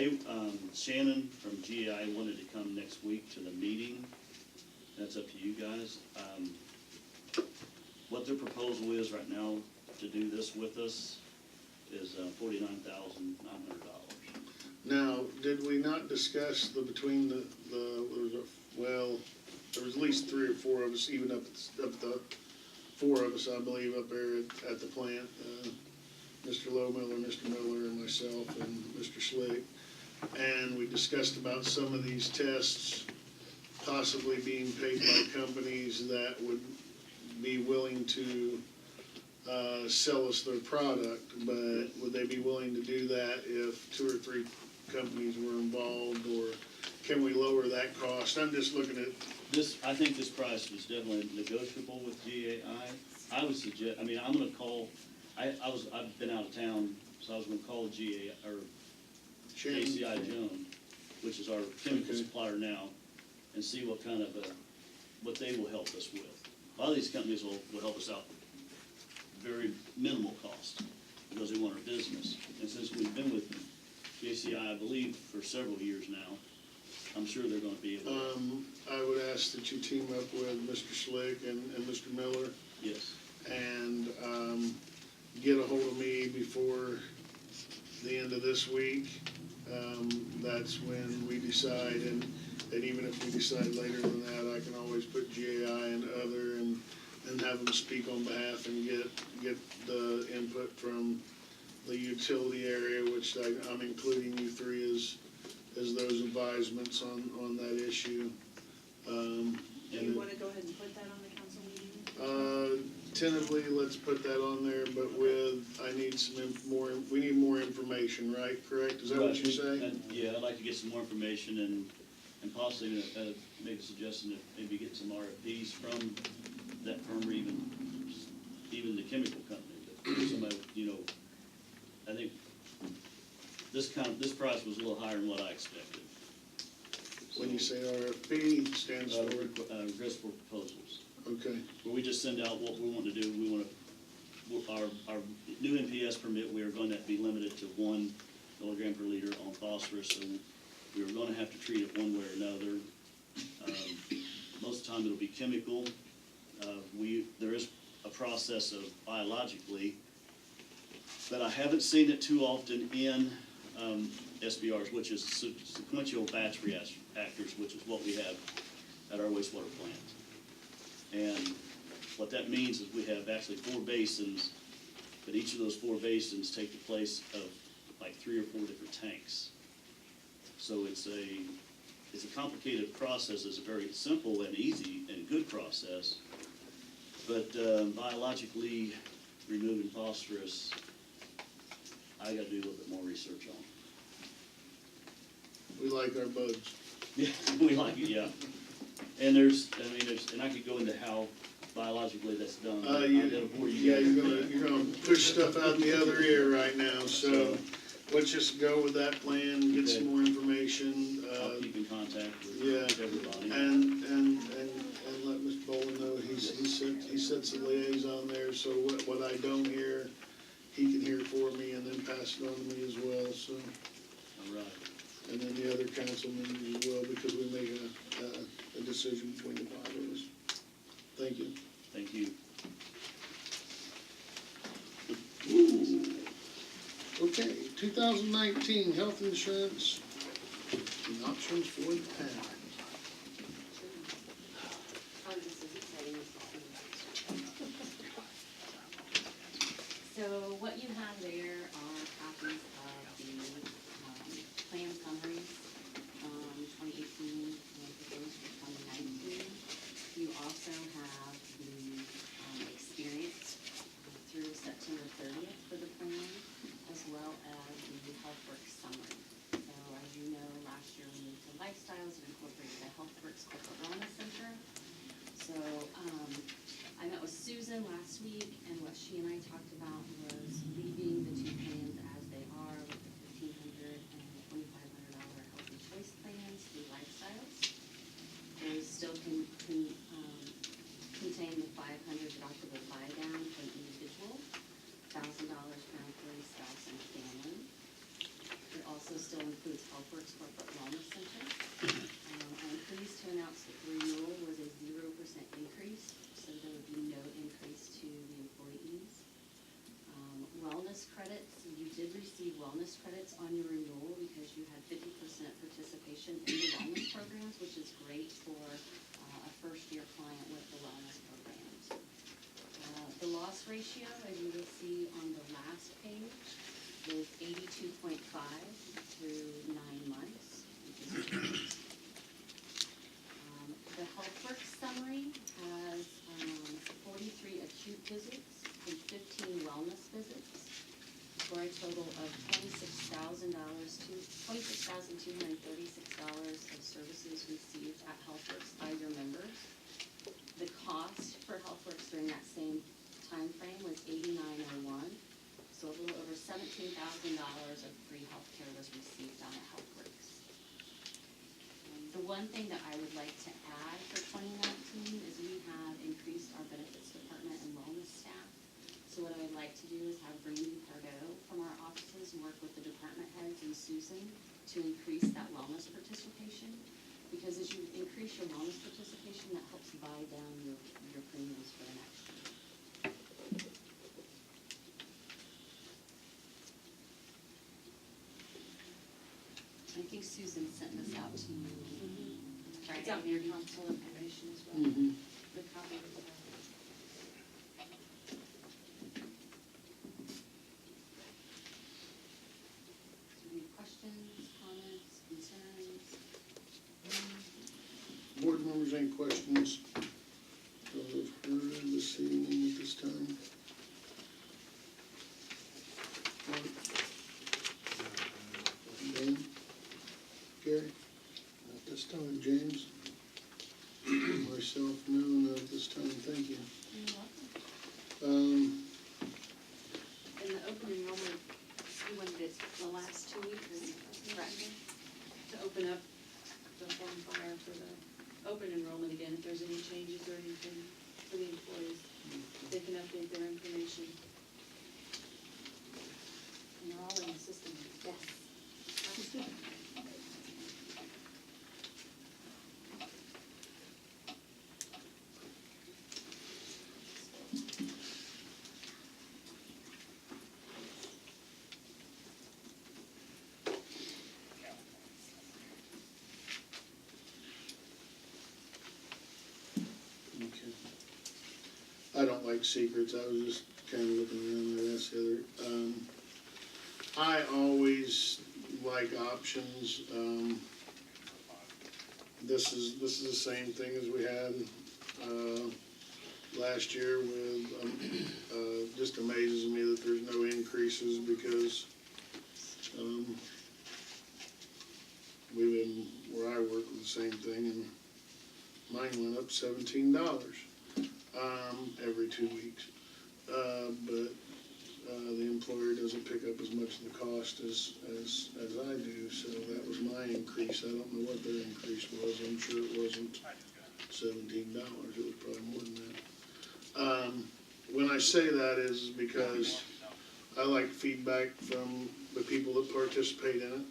Shannon from GAI wanted to come next week to the meeting. That's up to you guys. What their proposal is right now to do this with us is $49,900. Now, did we not discuss between there was at least 3 or 4 of us, even up the 4 of us, I believe, up there at the plant. Mr. Lowmiller, Mr. Miller, and myself, and Mr. Slick. And we discussed about some of these tests possibly being paid by companies that would be willing to sell us their product, but would they be willing to do that if 2 or 3 companies were involved, or can we lower that cost? I'm just looking at This, I think this price was definitely negotiable with GAI. I would suggest, I'm gonna call, I've been out of town, so I was gonna call GAI, or JCI Jones, which is our chemical supplier now, and see what kind of, what they will help us with. A lot of these companies will help us out very minimal cost, because they want our business. And since we've been with JCI, I believe, for several years now, I'm sure they're gonna be able to. I would ask that you team up with Mr. Slick and Mr. Miller, Yes. and get a hold of me before the end of this week. That's when we decide, and even if we decide later than that, I can always put GAI and other and have them speak on behalf and get the input from the utility area, which I'm including you 3 as those advisements on that issue. do you wanna go ahead and put that on the council meeting? Tentatively, let's put that on there, but I need we need more information, right? Correct? Is that what you're saying? Yeah, I'd like to get some more information and possibly make a suggestion that maybe get some RFPs from that firm, or even the chemical company. That somebody, I think this price was a little higher than what I expected. When you say RFP, it stands for? Request for proposals. Okay. Where we just send out what we want to do. We want to, our new NPS permit, we are going to be limited to 1 milligram per liter on phosphorus, so we are going to have to treat it one way or another. Most of the time it'll be chemical. There is a process of biologically but I haven't seen it too often in SBRs, which is sequential batch reactors, which is what we have at our wastewater plant. And what that means is we have actually 4 basins, but each of those 4 basins take the place of like 3 or 4 different tanks. So it's a complicated process. It's a very simple and easy and good process, but biologically removing phosphorus, I gotta do a little bit more research on. We like our bugs. Yeah, we like it, yeah. And there's, and I could go into how biologically that's done. but I'm gonna bore you Yeah, guys. you're gonna push stuff out the other ear right now, so let's just go with that plan, get some more information. I'll keep in contact with Yeah, everybody. and let Mr. Bulllen know, he sets the liaison there, so what I don't hear, he can hear for me and then pass it on to me as well, so. All right. And then the other council members as well, because we make a decision between the 5 of us. Thank you. Thank you. Okay, 2019 health insurance and options for the town. So what you have there are copies of the plan summaries from 2018 and proposed for 2019. You also have the experience through September 30th for the plan, as well as the HealthWorks summary. So as you know, last year we moved to Lifestyles and incorporated the HealthWorks Corporate Wellness Center. So I met with Susan last week, and what she and I talked about was leaving the 2 plans as they are with the $1,500 and $2,500 healthy choice plans through Lifestyles. Those still can contain the $500 deductible buy down for an individual, $1,000 for employee, spouse, and family. It also still includes HealthWorks Corporate Wellness Center. I'm pleased to announce that the renewal was a 0% increase, so there would be no increase to the employees. Wellness credits, you did receive wellness credits on your renewal because you had 50% participation in the wellness programs, which is great for a first-year client with the wellness programs. The loss ratio, as you will see on the last page, is 82.5 through 9 months, which is great. The HealthWorks summary has 43 acute visits and 15 wellness visits for a total of $26,236 of services received at HealthWorks by your members. The cost for HealthWorks during that same time frame was $89.01, so a little over $17,000 of free healthcare was received down at HealthWorks. The one thing that I would like to add for 2019 is we have increased our benefits department and wellness staff. So what I would like to do is have Brandy Pardo from our offices work with the department heads and Susan to increase that wellness participation. Because as you increase your wellness participation, that helps buy down your premiums for the next year. I think Susan sent this out to you. It's out in your council information as well. The copy of the Any questions, comments, concerns? Board members, any questions of this evening at this time? Dan? Gary? At this time, James? Myself, no, not at this time, thank you. You're welcome. And the open enrollment, you wanted it the last 2 weeks, correct? To open up the form fire for the open enrollment again, if there's any changes or anything for the employees, they can update their information. And they're all in the system. Yes. like secrets, I was just kinda looking around there, that's Heather. I always like options, this is the same thing as we had, last year with, just amazes me that there's no increases because, we've been, where I work with the same thing, and mine went up $17, every 2 weeks. But the employer doesn't pick up as much of the cost as I do, so that was my increase. I don't know what their increase was, I'm sure it wasn't $17, it was probably more than that. When I say that is because I like feedback from the people that participate in it.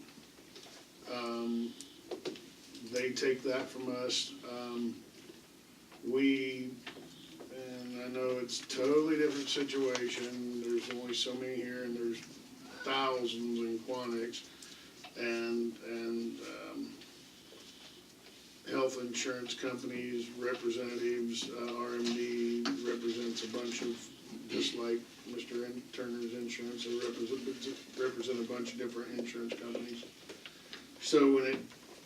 They take that from us. And I know it's a totally different situation, there's only so many here, and there's thousands in Quantics, and health insurance companies, representatives, RMD represents a bunch of, just like Mr. Turner's insurance, they represent a bunch of different insurance companies. So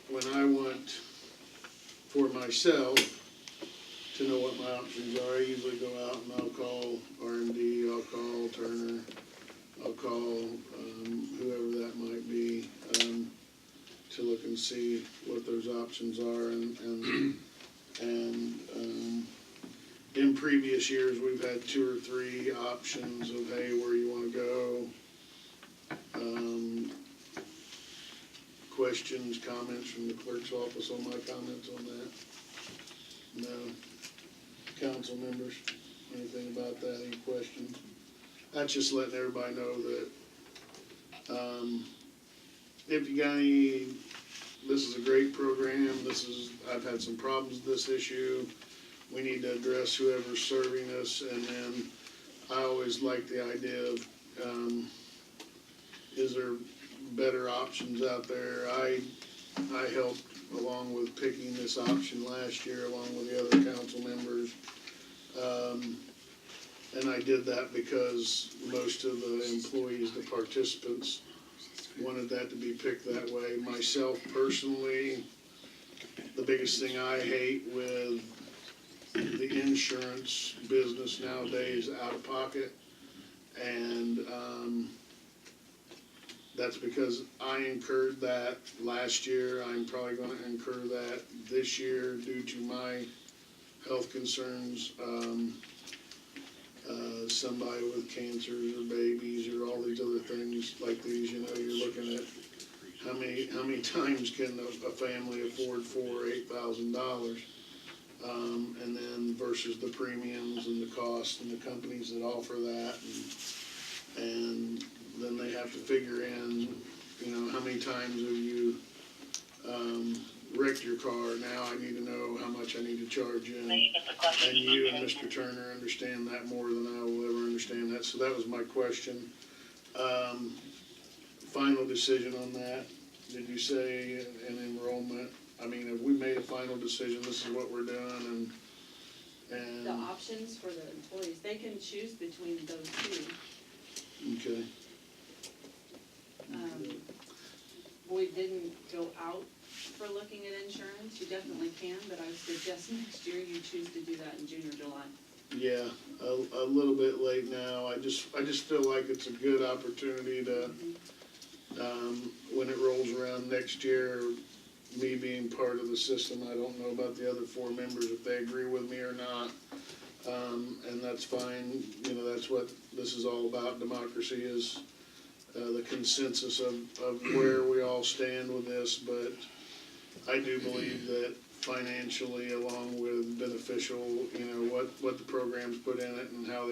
when I want for myself to know what my options are, I usually go out and I'll call RMD, I'll call Turner, I'll call whoever that might be, to look and see what those options are. And in previous years, we've had 2 or 3 options of, hey, where you want to go. Questions, comments from the clerk's office on my comments on that? No. Council members, anything about that, any questions? That's just letting everybody know that, if you got any, this is a great program, I've had some problems with this issue, we need to address whoever's serving us, and then I always like the idea of, is there better options out there? I helped along with picking this option last year along with the other council members. And I did that because most of the employees, the participants, wanted that to be picked that way. Myself personally, the biggest thing I hate with the insurance business nowadays, out of pocket. And that's because I incurred that last year. I'm probably going to incur that this year due to my health concerns. Somebody with cancers or babies or all these other things like these, you know, you're looking at how many times can a family afford $4,000 or $8,000, and then versus the premiums and the cost and the companies that offer that, and then they have to figure in, you know, how many times have you wrecked your car, now I need to know how much I need to charge you, and you and Mr. Turner understand that more than I will ever understand that, so that was my question. Final decision on that, did you say an enrollment? I mean, have we made a final decision, this is what we're doing, and The options for the employees, they can choose between those 2. okay. We didn't go out for looking at insurance, you definitely can, but I would suggest next year you choose to do that in June or July. Yeah, a little bit late now. I just feel like it's a good opportunity to, when it rolls around next year, me being part of the system, I don't know about the other 4 members if they agree with me or not. And that's fine, you know, that's what this is all about, democracy is the consensus of where we all stand with this, but I do believe that financially, along with beneficial, you know, what the program's put in it and how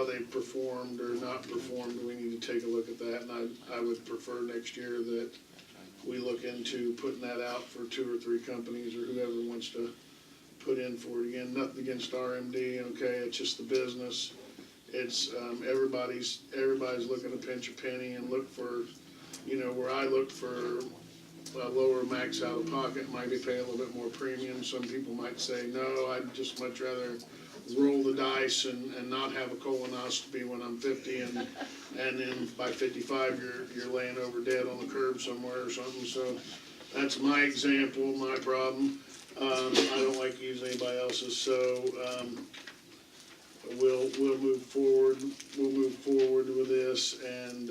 they've performed or not performed, we need to take a look at that. And I would prefer next year that we look into putting that out for 2 or 3 companies or whoever wants to put in for it. Again, nothing against RMD, okay, it's just the business. It's, everybody's looking to pinch a penny and look for, you know, where I look for a lower max out of pocket, might be paying a little bit more premium. Some people might say, no, I'd just much rather roll the dice and not have a colonoscopy when I'm 50 and then by 55 you're laying over dead on the curb somewhere or something. So that's my example, my problem. I don't like to use anybody else's, so we'll move forward. We'll move forward with this and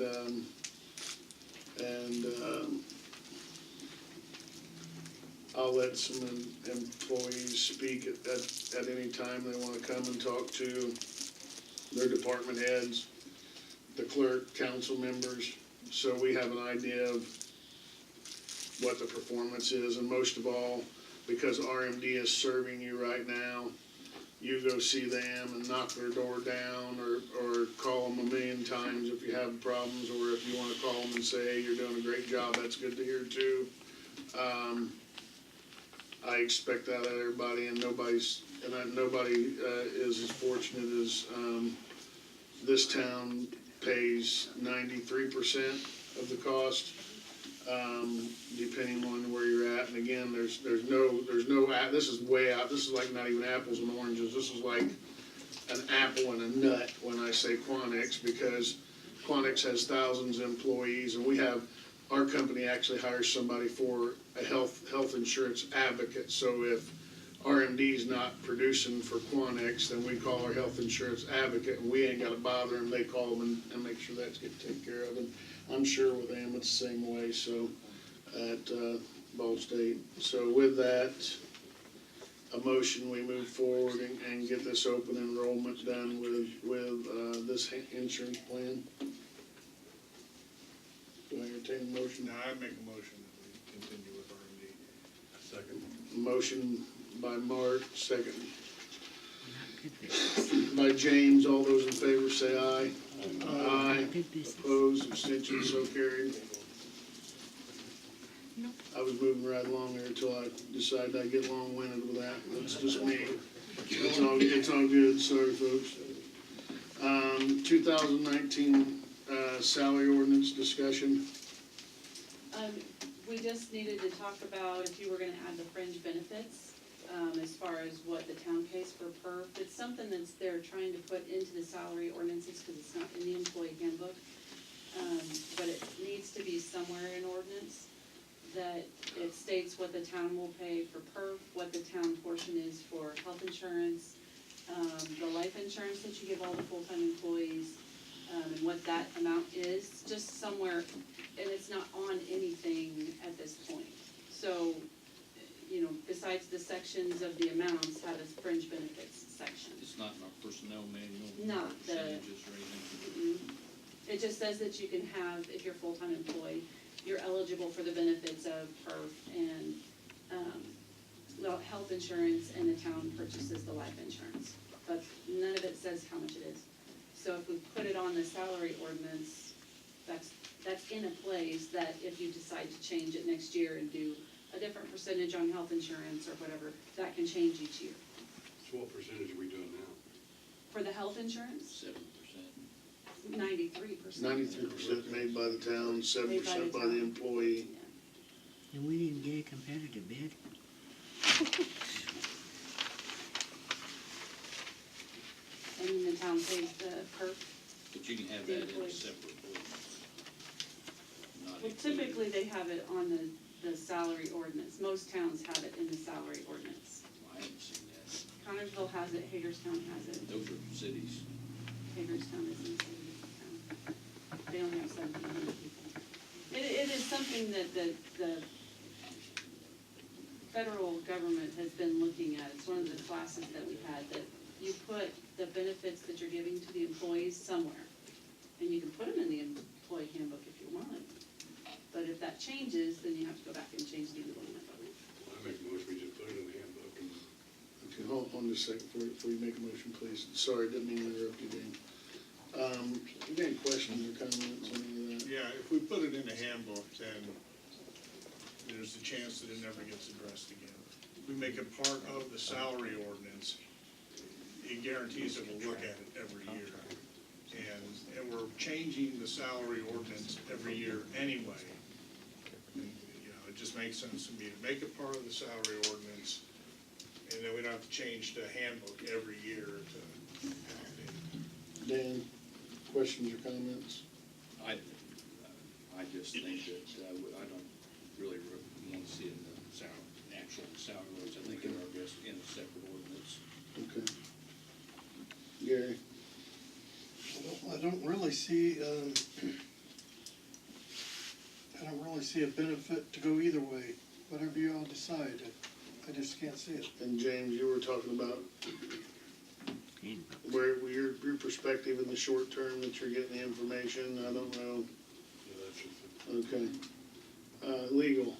I'll let some employees speak at any time they want to come and talk to their department heads, the clerk, council members, so we have an idea of what the performance is. And most of all, because RMD is serving you right now, you go see them and knock their door down or call them a million times if you have problems, or if you want to call them and say, hey, you're doing a great job, that's good to hear too. I expect that out of everybody, and nobody is as fortunate as this town pays 93% of the cost, depending on where you're at. And again, there's no, this is way out, this is like not even apples and oranges, this is like an apple and a nut when I say Quanix, because Quanix has thousands of employees, and our company actually hires somebody for a health insurance advocate. So if RMD is not producing for Quanix, then we call our health insurance advocate, and we ain't got to bother them. They call them and make sure that's getting taken care of. And I'm sure with them it's the same way. So at Ball State. So with that, a motion, we move forward and get this open enrollment done with this insurance plan. Do I entertain a motion? No, I make a motion that we continue with R&D. Second. Motion by Mark, second by James. All those in favor say aye. Aye. Opposed, abstentions, so carried. I was moving right along there until I decided I'd get long-winded with that. That's just me. It's all good, sorry folks. 2019 salary ordinance discussion. We just needed to talk about if you were gonna add the fringe benefits, as far as what the town pays for perf. It's something that's they're trying to put into the salary ordinances, cause it's not in the employee handbook. But it needs to be somewhere in ordinance, that it states what the town will pay for perf, what the town portion is for health insurance, the life insurance that you give all the full-time employees, and what that amount is, just somewhere, and it's not on anything at this point. So, besides the sections of the amounts, have a fringe benefits section. It's not in our personnel manual, Not the- percentages or anything. It just says that you can have, if you're a full-time employee, you're eligible for the benefits of perf and, health insurance, and the town purchases the life insurance. But none of it says how much it is. So if we put it on the salary ordinance, that's in a place that if you decide to change it next year and do a different percentage on health insurance or whatever, that can change each year. So what percentage are we doing now? For the health insurance, 7%. 93%. 93% made by the town, 7% by the employee. And we didn't get a competitive bid. And then the town pays the perf. But you can have The that in a employees. separate ordinance. Not Well, included. typically they have it on the salary ordinance. Most towns have it in the salary ordinance. I haven't seen that. Connersville has it, Hagerstown has it. Those are cities. Hagerstown is in the city town. They only have 1,700 people. It is something that the federal government has been looking at. It's one of the classes that we had, that you put the benefits that you're giving to the employees somewhere. And you can put them in the employee handbook if you want. But if that changes, then you have to go back and change the employee handbook. I make a motion, we just put it in the handbook. Okay, hold on just a second before you make a motion, please. Sorry, didn't mean to interrupt you, Dan. You got any questions or comments on any of that? Yeah, if we put it in the handbook, then there's a chance that it never gets addressed again. If we make it part of the salary ordinance, it guarantees that we'll look at it every year. And we're changing the salary ordinance every year anyway. And, it just makes sense to me to make it part of the salary ordinance And then we don't have to change the handbook every year to have it. Dan, questions or comments? I just think that, I don't really want to see it in the actual salary orders. I think it are best in a separate ordinance. Okay. Gary? I don't really see, a benefit to go either way, whatever you all decide, I just can't see it. And James, you were talking about where your perspective in the short term that you're getting the information, I don't know. Okay. Legal,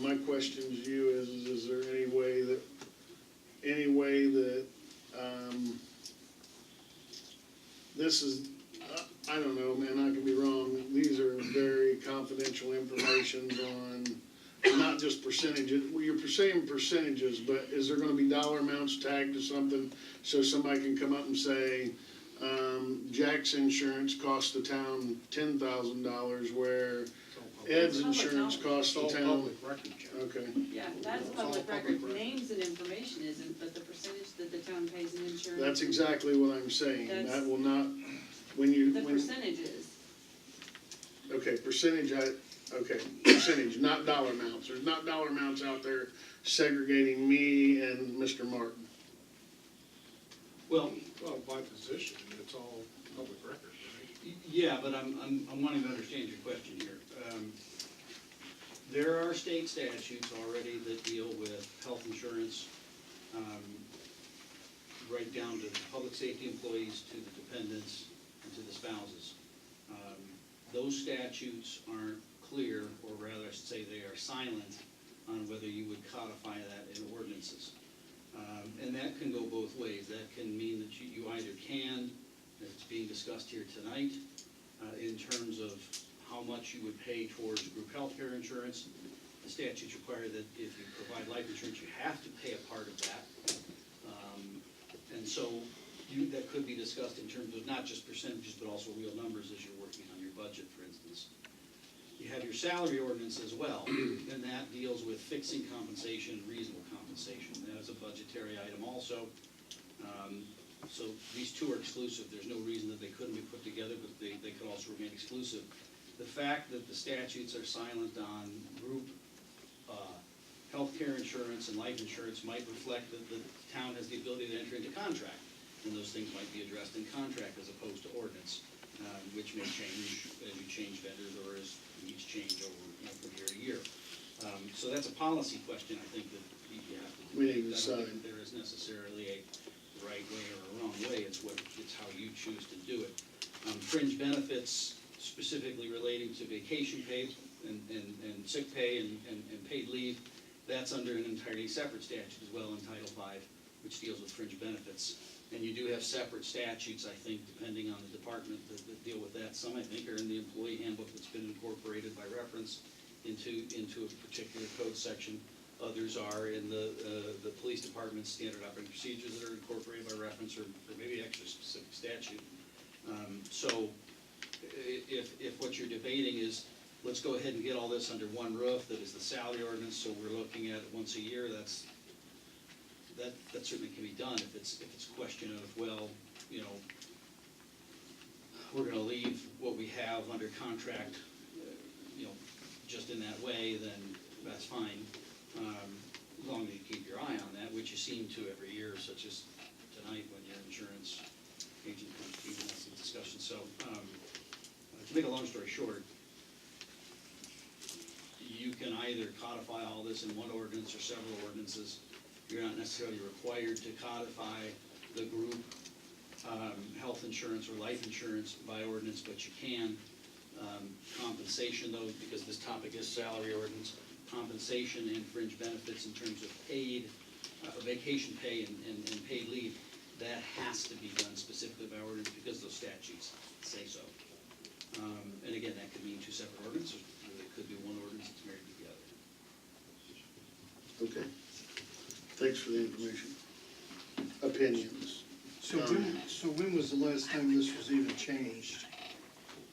my question to you is there any way that, this is, I don't know, man, I could be wrong, these are very confidential information on not just percentages, well, you're saying percentages, but is there gonna be dollar amounts tagged to something so somebody can come up and say, Jack's insurance cost the town $10,000, where Ed's insurance cost the town. Okay, Yeah, that's public record. Names and information isn't, but the percentage that the town pays in insurance. that's exactly what I'm saying, that That's- will not, when you, The when, percentages. okay, percentage, okay, percentage, not dollar amounts, there's not dollar amounts out there segregating me and Mr. Martin. Well, Well, by position, it's all public record, right? yeah, but I'm wanting to understand your question here. There are state statutes already that deal with health insurance, right down to public safety employees, to the dependents, and to the spouses. Those statutes aren't clear, or rather I should say they are silent on whether you would codify that in ordinances. And that can go both ways. That can mean that you either can, as it's being discussed here tonight, in terms of how much you would pay towards group health care insurance. The statutes require that if you provide life insurance, you have to pay a part of that. And so that could be discussed in terms of not just percentages, but also real numbers as you're working on your budget, for instance. You have your salary ordinance as well, and that deals with fixing compensation, reasonable compensation. That is a budgetary item also. So these two are exclusive. There's no reason that they couldn't be put together, but they could also remain exclusive. The fact that the statutes are silent on group healthcare insurance and life insurance might reflect that the town has the ability to enter into contract, and those things might be addressed in contract as opposed to ordinance, which may change as you change vendors or as needs change over from year to year. So that's a policy question, I think, that you have to We need to debate. I don't decide. think there is necessarily a right way or a wrong way. It's how you choose to do it. Fringe benefits specifically relating to vacation pay and sick pay and paid leave, that's under an entirely separate statute as well in Title V, which deals with fringe benefits. And you do have separate statutes, I think, depending on the department that deal with that. Some, I think, are in the employee handbook that's been incorporated by reference into a particular code section. Others are in the police department's standard operating procedures that are incorporated by reference, or maybe actually a specific statute. So if what you're debating is, let's go ahead and get all this under one roof, that is the salary ordinance, so we're looking at it once a year, that certainly can be done. If it's a question of, well, you know, we're gonna leave what we have under contract, just in that way, then that's fine. As long as you keep your eye on that, which you seem to every year, such as tonight when your insurance agent comes to you and has some discussion. So, to make a long story short, you can either codify all this in one ordinance or several ordinances. You're not necessarily required to codify the group health insurance or life insurance by ordinance, but you can. Compensation, though, because this topic is salary ordinance, compensation and fringe benefits in terms of paid, vacation pay and paid leave, that has to be done specifically by ordinance because those statutes say so. And again, that could mean two separate ordinances, or it could be one ordinance that's married together. Okay. Thanks for the information. Opinions. So when was the last time this was even changed?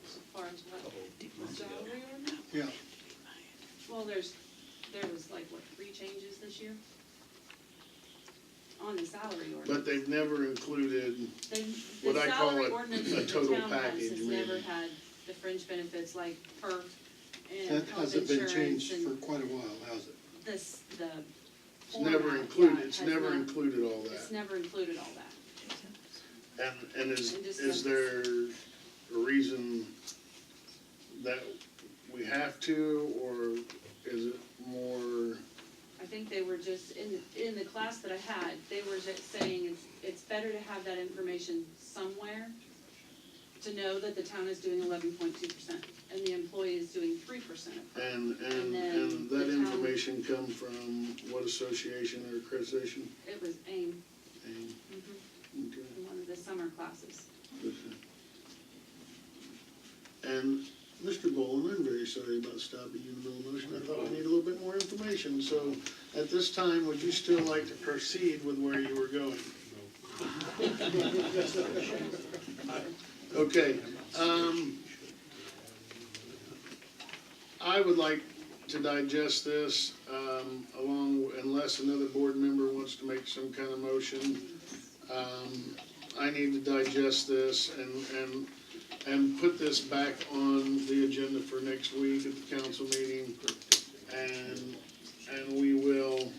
As far as what, the salary ordinance? Yeah, Well, there was like, what, 3 changes this year? on the salary ordinance. But they've never included, The what I call salary a ordinance that the total town has package, never maybe. had the fringe benefits like perf and That health hasn't been insurance changed for and quite a while, has it? this, the. it's never format, included, yeah, it's has never not- included all It's that. never included all that. And It just is says- there a reason that we have to, or is it more, I think they were just, in the class that I had, they were just saying it's better to have that information somewhere to know that the town is doing 11.2% and the employee is doing 3% of it. and then that the town- information come from what association or accreditation? It was AIM, And- okay. in one of the summer classes. And Mr. Bulllen, I'm very sorry about stopping you in the middle of motion. I thought we need a little bit more information. So at this time, would you still like to proceed with where you were going? Okay. I would like to digest this, unless another board member wants to make some kind of motion. I need to digest this and put this back on the agenda for next week at the council meeting. And we will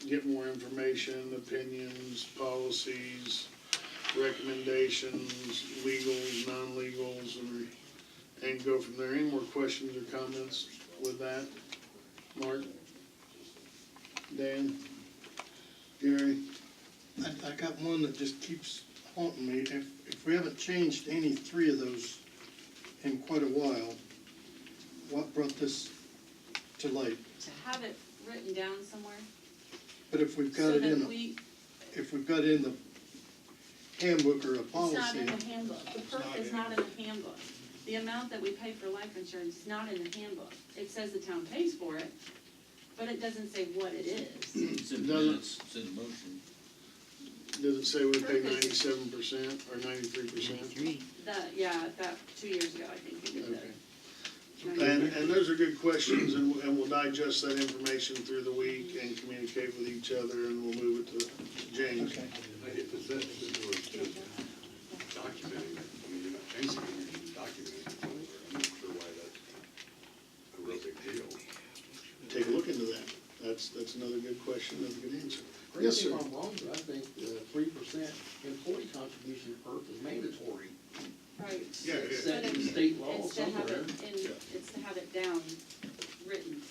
get more information, opinions, policies, recommendations, legals, non-legals, and go from there. Any more questions or comments with that? Mark? Dan? Gary? I got one that just keeps haunting me. If we haven't changed any three of those in quite a while, what brought this to light? To have it written down somewhere, But if we've got so it in, that a- we, if we've got it in the handbook or a it's not policy, in the handbook, the perf is not in the handbook. The amount that we pay for life insurance is not in the handbook. It says the town pays for it, but it doesn't say what it is. It's in the minutes, it's in the motion. Does it say we pay 97% or 93%? That 2 years ago, I think we did that. And those are good questions, and we'll digest that information through the week and communicate with each other, and we'll move it to James. If it's that simple as just documenting it, I mean, you're not changing it, you're just documenting it somewhere. I'm not sure why that's a real big deal. Take a look into that. That's another good question, another good answer. Correct Yes, me sir. if I'm wrong, but I think the 3% employee contribution perf is mandatory. Right. Yeah, it is. Set in state law It's to have somewhere. it it's to have it down, written,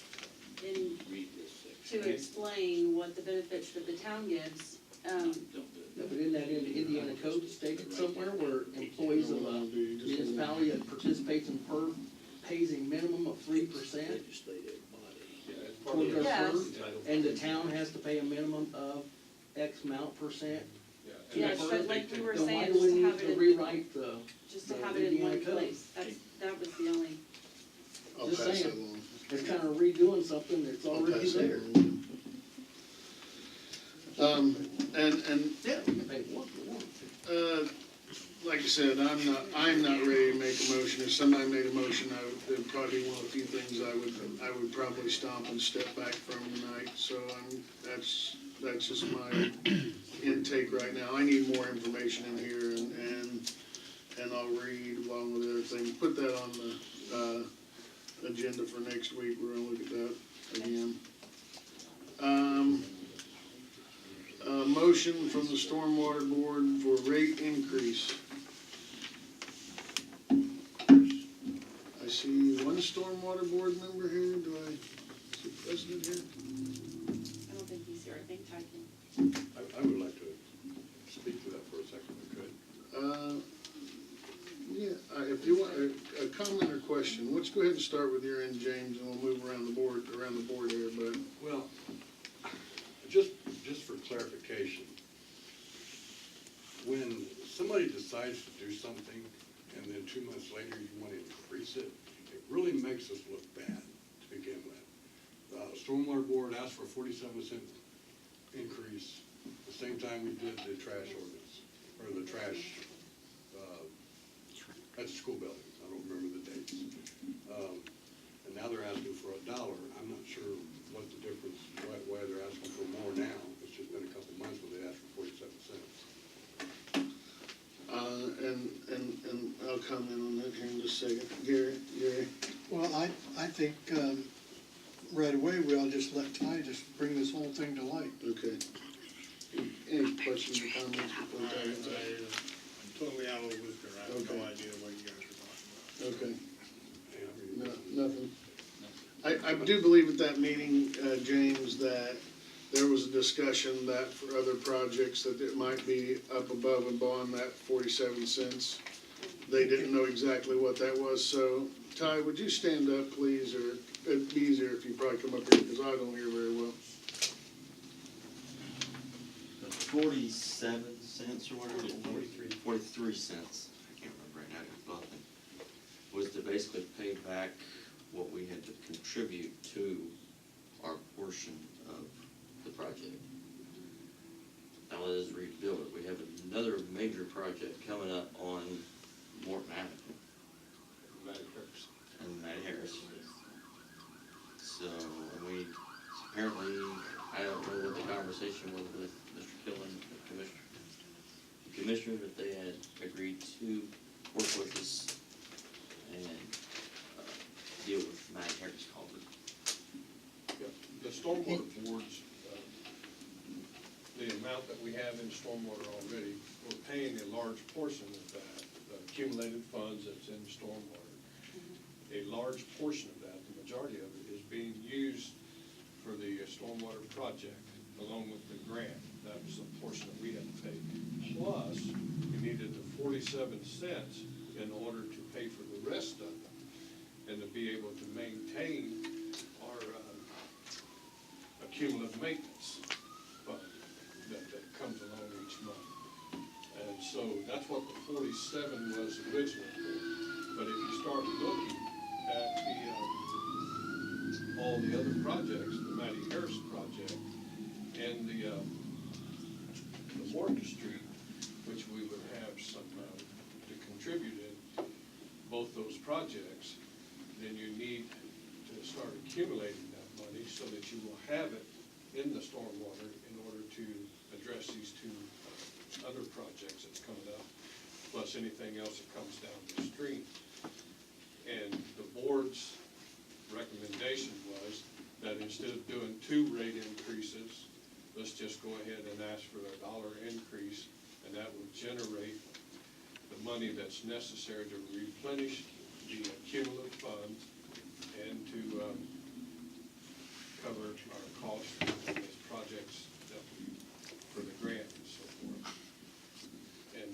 Read this to section. explain what the benefits that the town gives. Don't do it. No, but in that Indiana code stated somewhere where employees of a municipality that participates in perf pays a minimum of 3% toward their Yes. perf, and the town has to pay a minimum of X amount percent. to the Yes, perf. but like we were Then why saying, do we just to need have to it in, rewrite the, just to the have it in Indiana one code? place. That was the only, I'll Just pass that saying. along. It's kind of redoing something that's I'll already pass that there. along. And Yeah, we can pay one for one. like I said, I'm not ready to make a motion. If somebody made a motion, it'd probably be one of the few things I would probably stomp and step back from tonight. So that's just my intake right now. I need more information in here, and I'll read along with other things. Put that on the agenda for next week. We're gonna look at that again. Motion from the Stormwater Board for rate increase. I see one Stormwater Board member here. Do I see the president here? I don't think he's here, I think Ty can. I would like to speak to that for a second, if I could. If you want a comment or question, let's go ahead and start with your end, James, and we'll move around the board here, but. Well, just for clarification, when somebody decides to do something and then 2 months later you want to increase it, it really makes us look bad to begin with. The Stormwater Board asked for a 47% increase the same time we did the trash ordinance, or the trash, at the school building. I don't remember the dates. And now they're asking for $1. I'm not sure what the difference, why they're asking for more now. It's just been a couple I'll comment on that here in just a second. Gary? Well, I think, right away, we ought to just let Ty just bring this whole thing to light. Okay. Any questions or comments before Ty gets up? I'm totally out of the loop here, I have no Okay. idea what you guys are talking about. Okay. No, nothing. I do believe at that meeting, James, that there was a discussion that for other projects that it might be up above and beyond that 47 cents. They didn't know exactly what that was, so Ty, would you stand up, please, or it'd be easier if you probably come up here, because I don't hear very well. 47 cents or whatever. 43 cents. I can't remember right now, I got nothing. Was to basically pay back what we had to contribute to our portion of the project. Now let us rebuild it. We have another major project coming up on Morton Avenue. And Matty Harris. So, and we, apparently, I don't know what the conversation was with Mr. Killen, the commissioner, that they had agreed to work with us and deal with Matty Harris culvert. The stormwater boards, the amount that we have in stormwater already, we're paying a large portion of that, the accumulated funds that's in stormwater. A large portion of that, the majority of it, is being used for the stormwater project, along with the grant. That was the portion that we had to pay. Plus, we needed the 47 cents in order to pay for the rest of it, and to be able to maintain our cumulative maintenance fund that comes along each month. And so that's what the 47 was originally for. But if you start looking at all the other projects, the Matty Harris project and the Morton Street, which we would have some to contribute in both those projects, then you need to start accumulating that money so that you will have it in the stormwater in order to address these two other projects that's coming up, plus anything else that comes down the stream. And the board's recommendation was that instead of doing 2 rate increases, let's just go ahead and ask for a $1 increase, and that will generate the money that's necessary to replenish the cumulative funds and to cover our costs on these projects that for the grant and so forth. And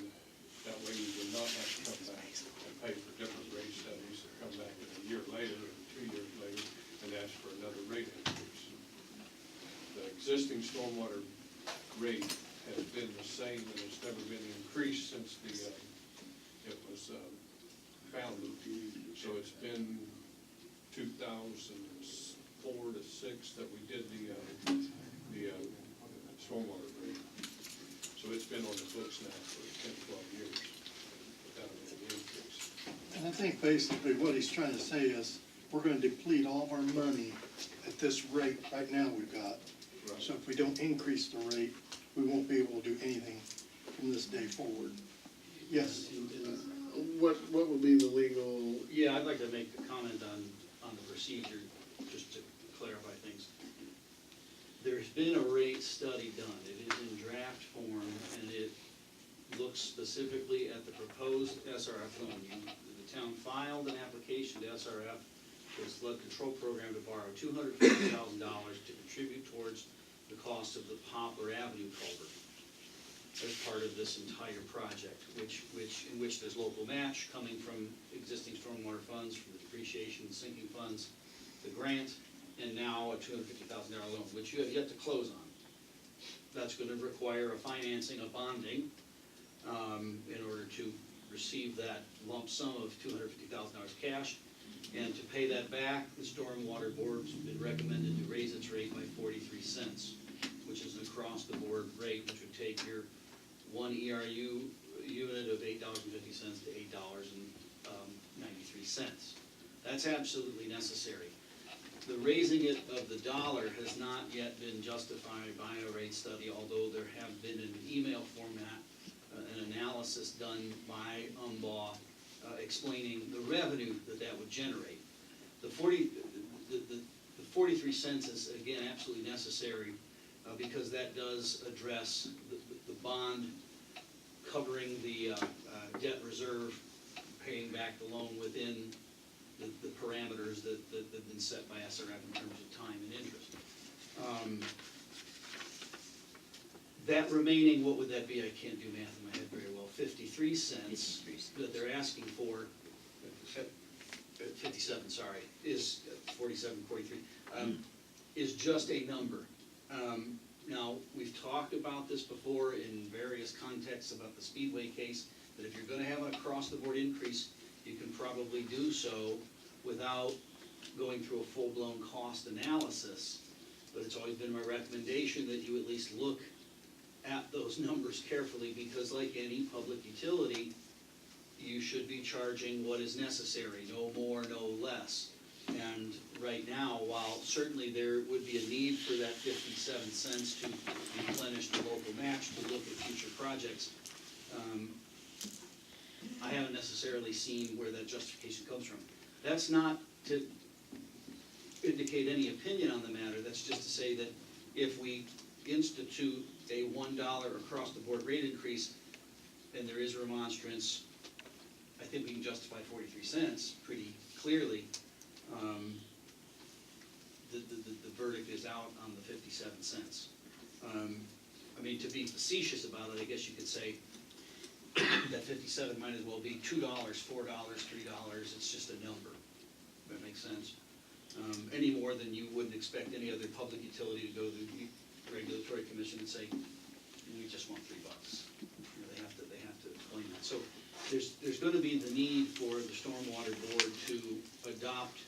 that way we would not have to come back and pay for different rate studies, and come back a year later and 2 years later and ask for another rate increase. The existing stormwater rate has been the same, and it's never been increased since it was founded. So it's been 2004 to 6 that we did the stormwater rate. So it's been on the books now for 10, 12 years without any increase. And I think basically what he's trying to say is, we're gonna deplete all of our money at this rate right now we've got. Right. So if we don't increase the rate, we won't be able to do anything from this day forward. Yes? What would be the legal? Yeah, I'd like to make a comment on the procedure, just to clarify things. There's been a rate study done. It is in draft form, and it looks specifically at the proposed SRF loan. The town filed an application to SRF, to the flood control program, to borrow $250,000 to contribute towards the cost of the Poplar Avenue culvert as part of this entire project, in which there's local match coming from existing stormwater funds, from the depreciation and sinking funds, the grant, and now a $250,000 loan, which you have yet to close on. That's gonna require a financing, a bonding, in order to receive that lump sum of $250,000 cash. And to pay that back, the Stormwater Board's been recommended to raise its rate by 43 cents, which is an across-the-board rate, which would take your 1 ERU unit of $8.50 to $8.93. That's absolutely necessary. The raising it of the dollar has not yet been justified by a rate study, although there have been in email format an analysis done by UMBAW explaining the revenue that would generate. The 43 cents is, again, absolutely necessary, because that does address the bond covering the debt reserve, paying back the loan within the parameters that have been set by SRF in terms of time and interest. That remaining, what would that be? I can't do math in my head very well. 53 cents that they're asking for, 57, sorry, is 47, 43, is just a number. Now, we've talked about this before in various contexts about the Speedway case, that if you're gonna have an across-the-board increase, you can probably do so without going through a full-blown cost analysis. But it's always been my recommendation that you at least look at those numbers carefully, because like any public utility, you should be charging what is necessary, no more, no less. And right now, while certainly there would be a need for that 57 cents to replenish the local match to look at future projects, I haven't necessarily seen where that justification comes from. That's not to indicate any opinion on the matter, that's just to say that if we institute a $1 across-the-board rate increase, and there is remonstrance, I think we can justify 43 cents pretty clearly. The verdict is out on the 57 cents. I mean, to be facetious about it, I guess you could say that 57 might as well be $2, $4, $3, it's just a number. That makes sense. Any more than you wouldn't expect any other public utility to go to the regulatory commission and say, we just want $3. You know, they have to explain that. So there's going to be the need for the Stormwater Board to adopt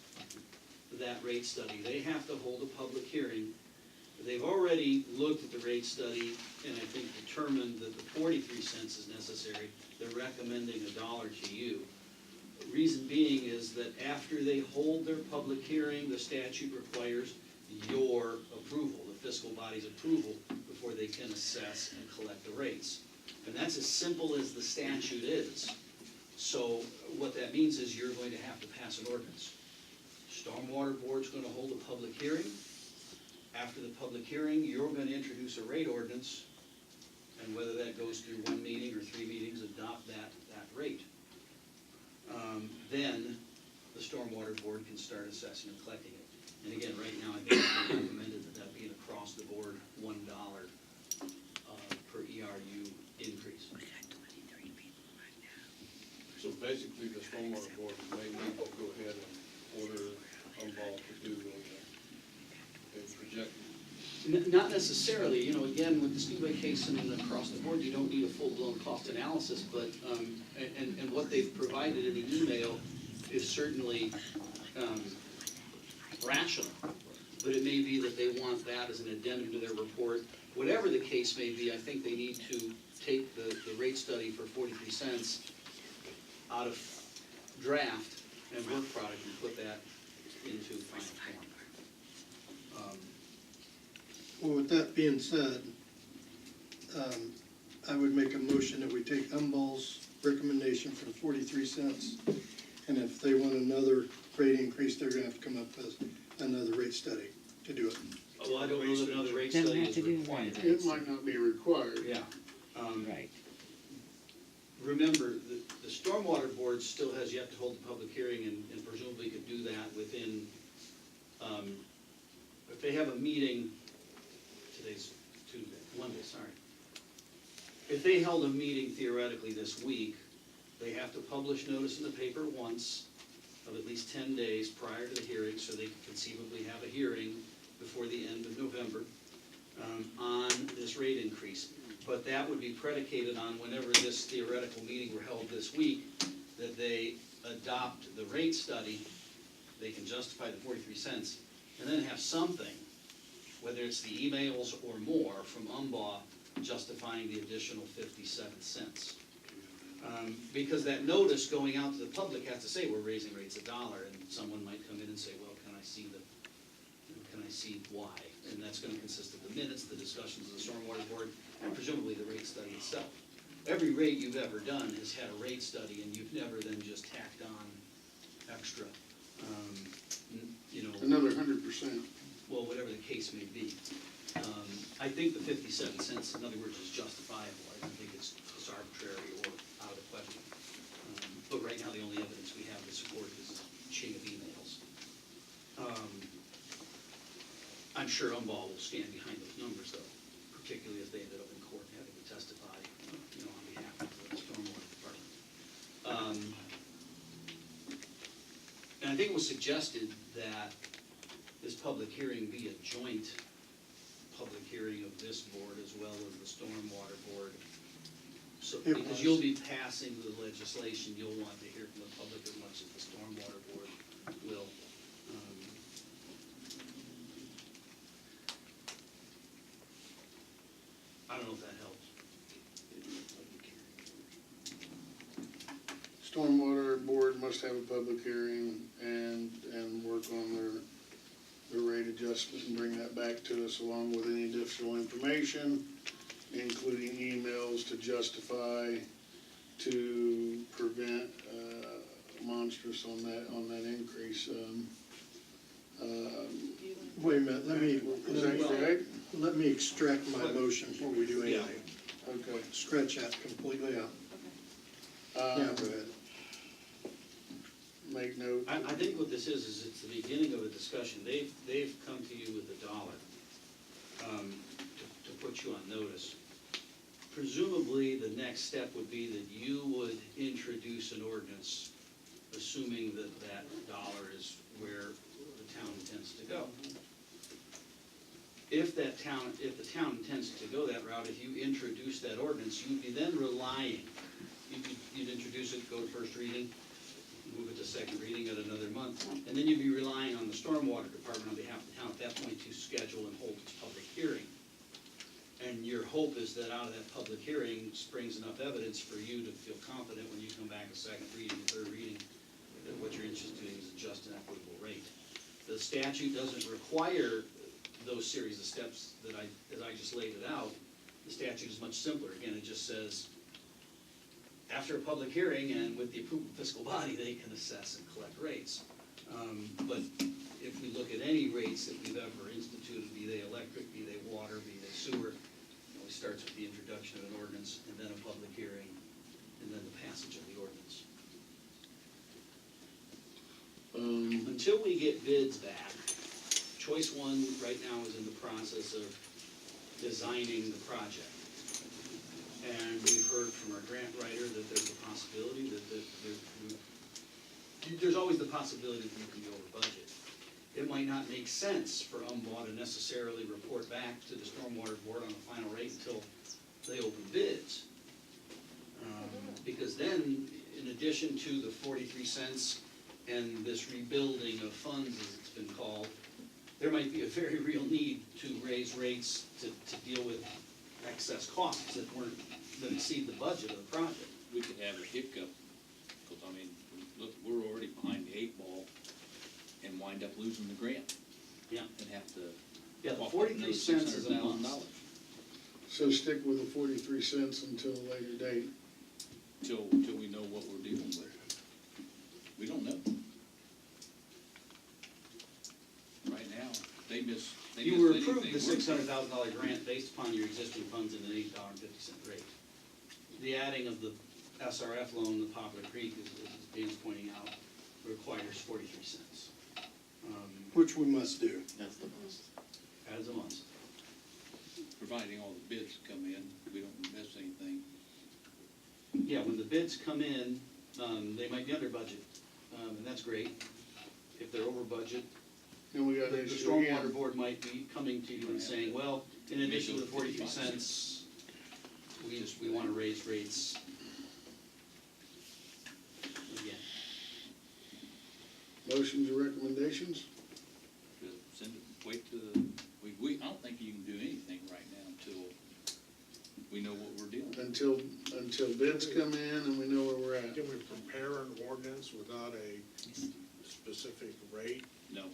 that rate study. They have to hold a public hearing. They've already looked at the rate study and I think determined that the 43 cents is necessary. They're recommending $1 to you. The reason being is that after they hold their public hearing, the statute requires your approval, the fiscal body's approval, before they can assess and collect the rates. And that's as simple as the statute is. So what that means is you're going to have to pass an ordinance. Stormwater Board's going to hold a public hearing. After the public hearing, you're going to introduce a rate ordinance, and whether that goes through 1 meeting or 3 meetings, adopt that rate. Then the Stormwater Board can start assessing and collecting it. And again, right now, I think it's been recommended that that be an across-the-board $1 per ERU increase. So basically, the Stormwater Board may need to go ahead and order Humboldt to do a projected. Not necessarily, you know, again, with the Speedway case and across the board, you don't need a full-blown cost analysis, but, and what they've provided in the email is certainly rational. But it may be that they want that as an addendum to their report. Whatever the case may be, I think they need to take the rate study for 43 cents out of draft and work product and put that into final form. Well, with that being said, I would make a motion that we take Humboldt's recommendation for the 43 cents. And if they want another rate increase, they're gonna have to come up with another rate study to do it. Well, I don't know that another rate Doesn't study have is to do required. that. It might not be required. Yeah. Right. Remember, the Stormwater Board still has yet to hold a public hearing and presumably could do that within, if they have a meeting, today's Tuesday, Monday, sorry. If they held a meeting theoretically this week, they have to publish notice in the paper once of at least 10 days prior to the hearing, so they could conceivably have a hearing before the end of November on this rate increase. But that would be predicated on whenever this theoretical meeting were held this week, that they adopt the rate study, they can justify the 43 cents, and then have something, whether it's the emails or more from UMBAW, justifying the additional 57 cents. Because that notice going out to the public has to say we're raising rates $1, and someone might come in and say, well, can I see why? And that's going to consist of the minutes, the discussions of the Stormwater Board, and presumably the rate study itself. every rate you've ever done has had a rate study, and you've never then just tacked on extra, you know. Another 100%. Well, whatever the case may be. I think the 57 cents, in other words, is justifiable. I don't think it's arbitrary or out of the question. But right now, the only evidence we have to support is a chain of emails. I'm sure Umball will stand behind those numbers, though, particularly if they ended up in court having to testify, you know, on behalf of the stormwater department. And I think it was suggested that this public hearing be a joint public hearing of this board as well as the stormwater board. So, It because was. you'll be passing the legislation, you'll want to hear from the public as much as the stormwater board will. I don't know if that helps. Stormwater board must have a public hearing and work on their rate adjustment and bring that back to us along with any additional information, including emails to justify, to prevent monstrous on that increase. Wait a minute, Is that correct? let me extract my motion before we do anything. Okay. Scratch that completely out. Yeah, go ahead. Make note. I think what this is it's the beginning of a discussion. They've come to you with $1 to put you on notice. Presumably, the next step would be that you would introduce an ordinance, assuming that that $1 is where the town intends to go. If the town intends to go that route, if you introduce that ordinance, you'd be then relying, you'd introduce it, go to first reading, move it to second reading at another month, and then you'd be relying on the stormwater department on behalf of the town at that point to schedule and hold its public hearing. And your hope is that out of that public hearing springs enough evidence for you to feel confident when you come back a second reading, a third reading, that what you're interested in is a just and equitable rate. The statute doesn't require those series of steps that as I just laid it out. The statute is much simpler. Again, it just says, after a public hearing and with the approval of the fiscal body, they can assess and collect rates. But if we look at any rates that we've ever instituted, be they electric, be they water, be they sewer, it always starts with the introduction of an ordinance and then a public hearing and then the passage of the ordinance. Until we get bids back, Choice One right now is in the process of designing the project. And we've heard from our grant writer that there's a possibility there's always the possibility that you can go over budget. It might not make sense for UMBA to necessarily report back to the stormwater board on the final rate until they open bids. Because then, in addition to the 43 cents and this rebuilding of funds, as it's been called, there might be a very real need to raise rates to deal with excess costs that exceed the budget of the project. We could have a hiccup, because I mean, look, we're already behind the 8 ball and wind up losing the grant. Yeah. And have to. Yeah, the 43 cents is a must. So stick with the 43 cents until a later date. Till we know what we're dealing with. We don't know. Right now, they miss You were anything. approved the $600,000 grant based upon your existing funds in an $8.50 rate. The adding of the SRF loan, the Poplar Creek, as Dan's pointing out, requires 43 cents. Which we must do. That's the most. As a must. Providing all the bids come in, we don't miss anything. Yeah, when the bids come in, they might be under budget, and that's great. If they're over budget, Then we got the an issue stormwater again. board might be coming to you and saying, well, in addition to the 43 cents, we want to raise rates again. Motions or recommendations? Wait till, I don't think you can do anything right now until we know what we're dealing with. Until bids come in and we know where we're at. Can we prepare an ordinance without a specific rate? No.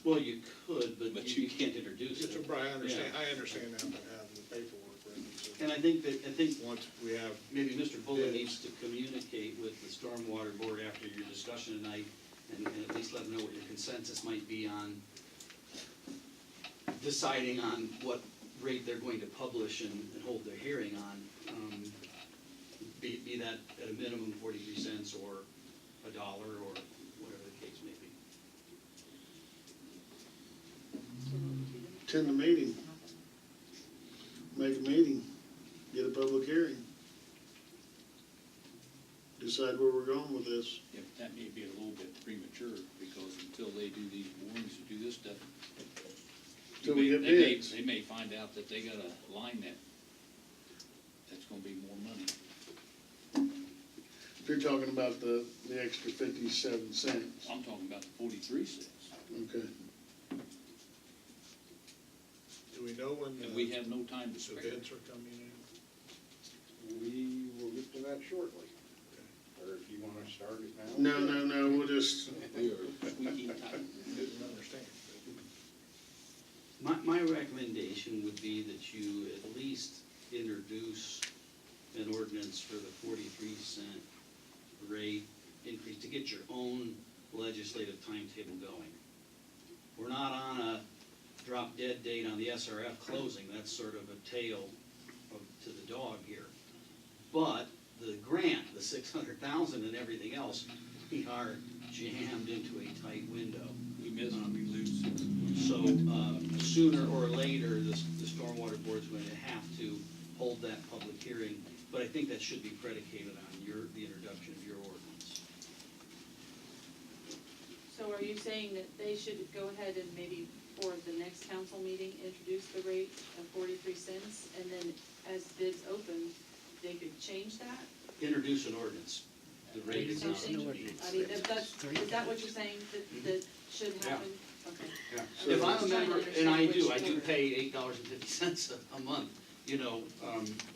Well, you could, but But you you can't introduce it. I understand, Yeah. I understand that, but have the paperwork ready, so And I think once we have, maybe Mr. Bulllen needs to communicate with the Stormwater Board after your discussion tonight, and at least let them know what your consensus might be on deciding on what rate they're going to publish and hold their hearing on. Be that at a minimum 43 cents or $1 or whatever the case may be. Attend the meeting. Make a meeting, get a public hearing. Decide where we're going with this. Yeah, but that may be a little bit premature, because until they do these borings and do this stuff, Till we get they may- bids. They may find out that they got a line that's gonna be more money. If you're talking about the extra 57 cents, I'm talking about the 43 cents. okay. do we know when And we have no time to the spare. bids are coming in? We will get to that shortly. Or if you wanna start it now. No, we'll just, We keep time. Didn't understand. My recommendation would be that you at least introduce an ordinance for the 43-cent rate increase to get your own legislative timetable going. We're not on a drop dead date on the SRF closing, that's sort of a tail to the dog here. But the grant, the 600,000 and everything else, we are jammed into a tight window. We miss and we lose. So, sooner or later, the Stormwater Board's going to have to hold that public hearing, but I think that should be predicated on the introduction of your ordinance. So are you saying that they should go ahead and maybe for the next council meeting, introduce the rate of 43 cents, and then as bids open, they could change that? Introduce an ordinance. The rate is not. Something, I mean, is that what you're saying, that should happen? Okay. Yeah. If I'm a member, and I do pay $8.50 a month, you know,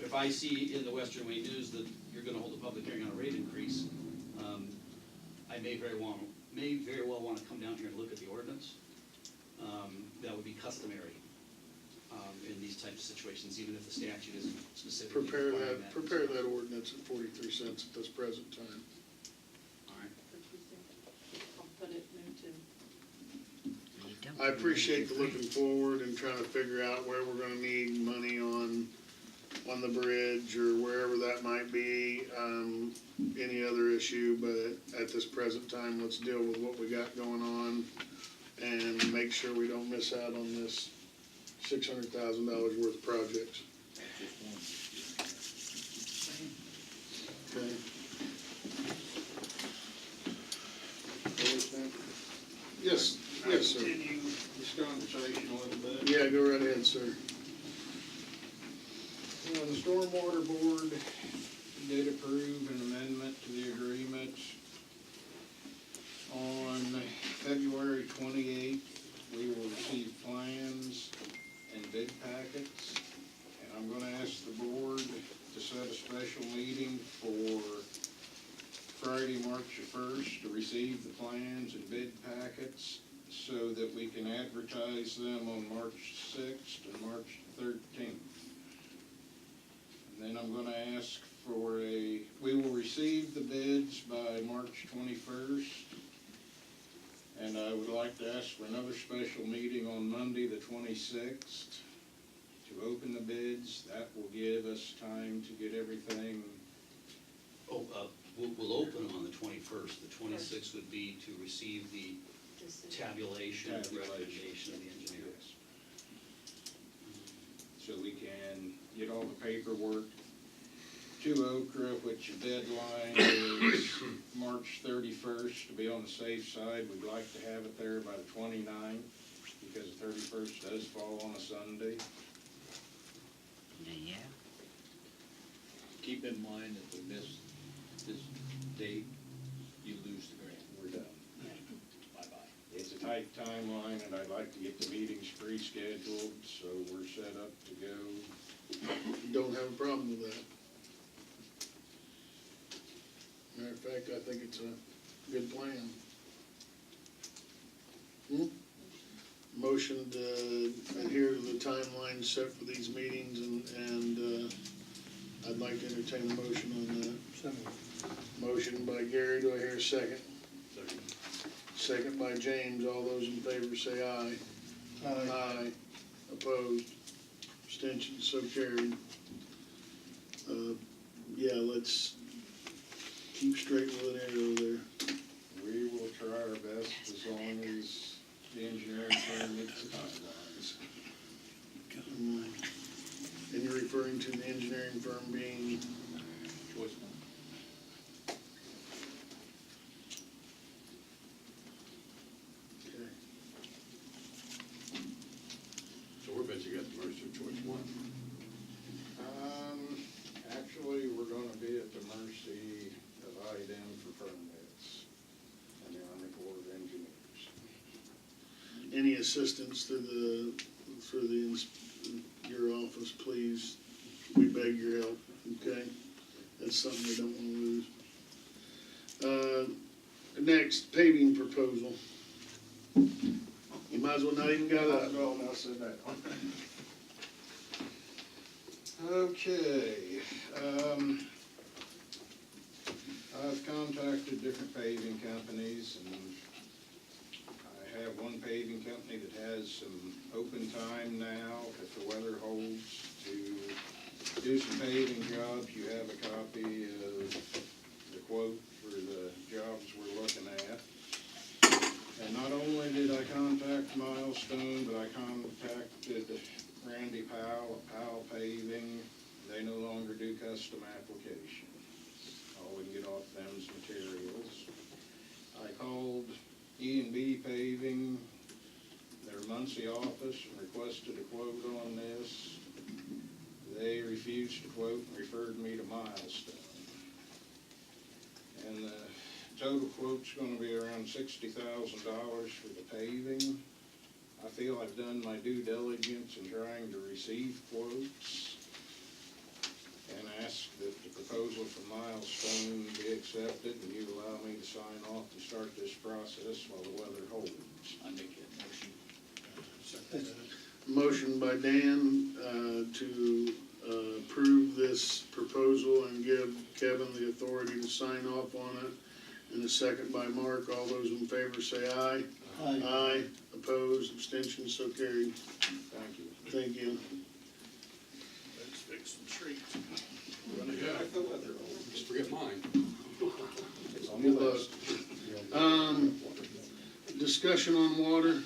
if I see in the Western Wayne News that you're gonna hold a public hearing on a rate increase, I may very well wanna come down here and look at the ordinance. That would be customary, in these types of situations, even if the statute isn't specifically requiring that. prepare that ordinance at 43 cents at this present time. All right. I'll put it into. I appreciate the looking forward and trying to figure out where we're gonna need money on the bridge or wherever that might be, any other issue, but at this present time, let's deal with what we got going on and make sure we don't miss out on this $600,000 worth of projects. Okay. Yes, sir. Continue this conversation a little bit. Yeah, go right ahead, sir. The Stormwater Board did approve an amendment to the agreement on February 28th. We will receive plans and bid packets, and I'm gonna ask the board to set a special meeting for Friday, March the 1st, to receive the plans and bid packets so that we can advertise them on March 6th and March 13th. And then I'm gonna ask for we will receive the bids by March 21st. And I would like to ask for another special meeting on Monday, the 26th, to open the bids. That will give us time to get everything. We'll open them on the 21st. The 26th would be to receive the tabulation and recommendation of the engineers. So we can get all the paperwork to Okra, which the deadline is March 31st. To be on the safe side, we'd like to have it there by the 29th, because the 31st does fall on a Sunday. Yeah. Keep in mind that we miss this date, you lose the grant. We're done. Bye-bye. It's a tight timeline, and I'd like to get the meetings pre-scheduled, so we're set up to go. Don't have a problem with that. Matter of fact, I think it's a good plan. Motion to adhere to the timeline set for these meetings and like to entertain a motion on that. Motion by Gary, do I hear a second? Second by James, all those in favor say aye. Aye. Opposed? Abstentions, so carried. Yeah, let's keep straight with an arrow there. We will try our best as long as the engineering firm meets the timelines. And you're referring to the engineering firm being? Choice one. Okay. So we're basically at the mercy of choice one. Actually, we're gonna be at the mercy of IDEM for permits and the Army Corps of Engineers. Any assistance through your office, please? We beg your help, okay? That's something we don't wanna lose. Next, paving proposal. You might as well not even got up. Well, now sit down. Okay, I've contacted different paving companies, and I have one paving company that has some open time now, if the weather holds, to do some paving jobs. You have a copy of the quote for the jobs we're looking at. And not only did I contact Milestone, but I contacted Randy Powell at Powell Paving. They no longer do custom applications. All we can get off them is materials. I called E&B Paving, their Muncie office, and requested a quote on this. They refused to quote and referred me to Milestone. And the total quote's gonna be around $60,000 for the paving. I feel I've done my due diligence in trying to receive quotes and ask that the proposal from Milestone be accepted and you allow me to sign off and start this process while the weather holds. I make that motion. Motion by Dan, to approve this proposal and give Kevin the authority to sign off on it. And a second by Mark. All those in favor say aye. Aye. Opposed, abstentions, so carried. Thank you. Thank you. Let's fix some streets. Yeah, if the weather holds. Just forget mine. It's on the Good luck. list. Discussion on water.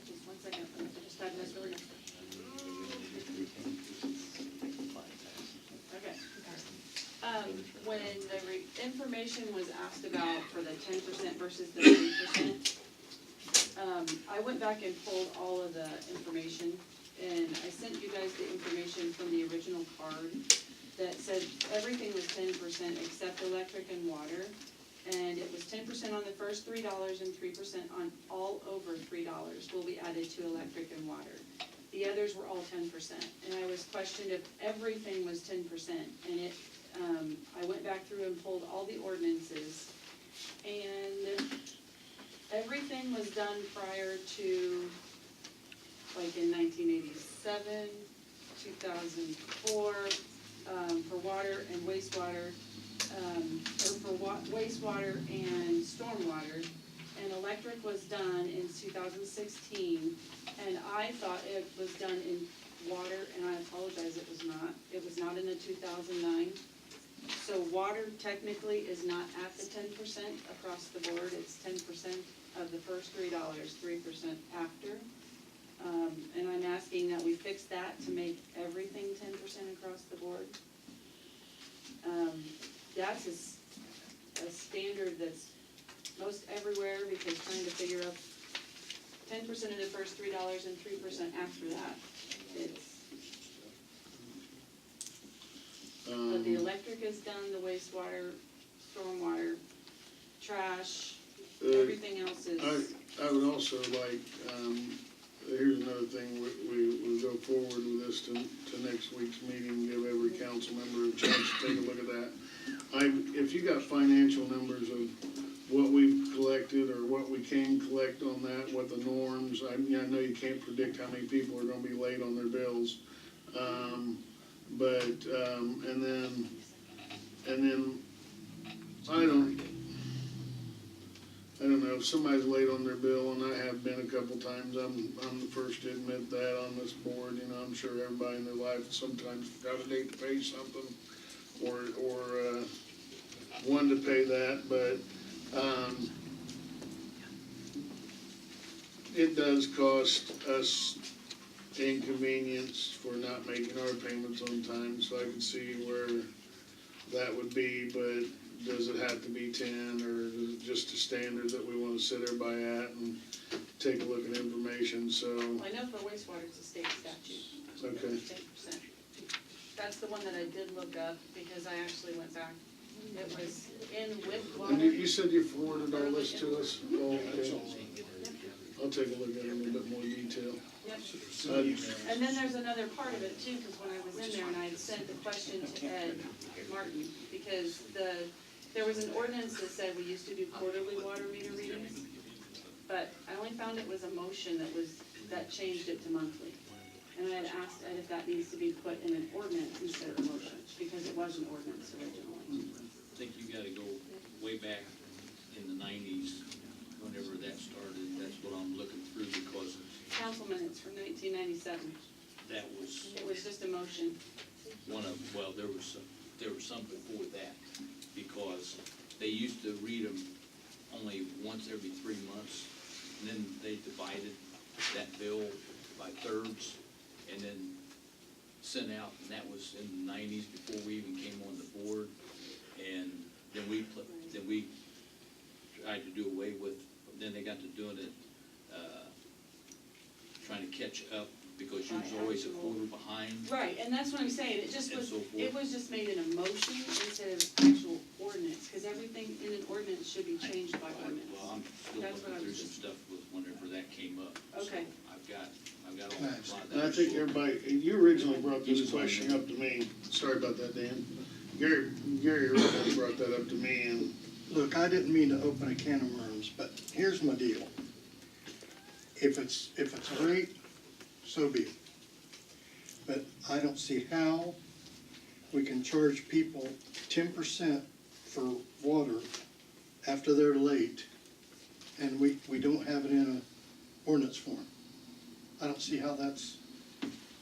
Just one second, I just had this really. Okay. When the information was asked about for the 10% versus the 30%, I went back and pulled all of the information, and I sent you guys the information from the original card that said everything was 10% except electric and water, and it was 10% on the first $3 and 3% on all over $3 will be added to electric and water. The others were all 10%, and I was questioned if everything was 10%, and it, I went back through and pulled all the ordinances, and everything was done prior to, like in 1987, 2004, for water and wastewater, or for wastewater and stormwater, and electric was done in 2016, and I thought it was done in water, and I apologize, it was not. It was not in the 2009. So water technically is not at the 10% across the board, it's 10% of the first $3, 3% after. And I'm asking that we fix that to make everything 10% across the board. That's a standard that's most everywhere, because trying to figure out 10% of the first $3 and 3% after that, it's. But the electric is done, the wastewater, stormwater, trash, everything else is. I would also like, here's another thing, we'll go forward with this to next week's meeting, give every council member a chance to take a look at that. If you got financial numbers of what we've collected or what we can collect on that, what the norms, I know you can't predict how many people are gonna be late on their bills. But, and then, I don't know, if somebody's late on their bill, and I have been a couple times, I'm the first to admit that on this board, you know, I'm sure everybody in their life sometimes forgot a date to pay something, or one to pay that, but, it does cost us inconvenience for not making our payments on time, so I can see where that would be, but does it have to be 10, or is it just a standard that we wanna sit everybody at and take a look at information, so, I know for wastewater, it's a state statute. okay. 10%. That's the one that I did look up, because I actually went back. It was in with water. And you said you forwarded all this to us? Oh, okay. I'll take a look at it in a little bit more detail. Yep. And then there's another part of it too, because when I was in there and I had sent the question to Ed Martin, because there was an ordinance that said we used to do quarterly water meter readings, but I only found it was a motion that changed it to monthly. And I had asked Ed if that needs to be put in an ordinance instead of a motion, because it was an ordinance originally. I think you gotta go way back in the 90s, whenever that started, that's what I'm looking through, because Council minutes from 1997. that was It was just a motion. one of, well, there was some before that, because they used to read them only once every 3 months, and then they divided that bill by thirds, and then sent out, and that was in the 90s, before we even came on the board, and then we tried to do away with, then they got to doing it, trying to catch up, because you was always a quarter behind. Right, and that's what I'm saying, it just And was, so forth. it was just made in a motion instead of actual ordinance, because everything in an ordinance should be changed by ordinance. Well, I'm still That's what I looking through was some just- stuff with whenever that came up. So Okay. I've got all that. And I think everybody, you originally brought this question up to me, sorry about that, Dan. Gary originally brought that up to me, and Look, I didn't mean to open a can of worms, but here's my deal. If it's a rate, so be it. But I don't see how we can charge people 10% for water after they're late, and we don't have it in a ordinance form. I don't see how that's,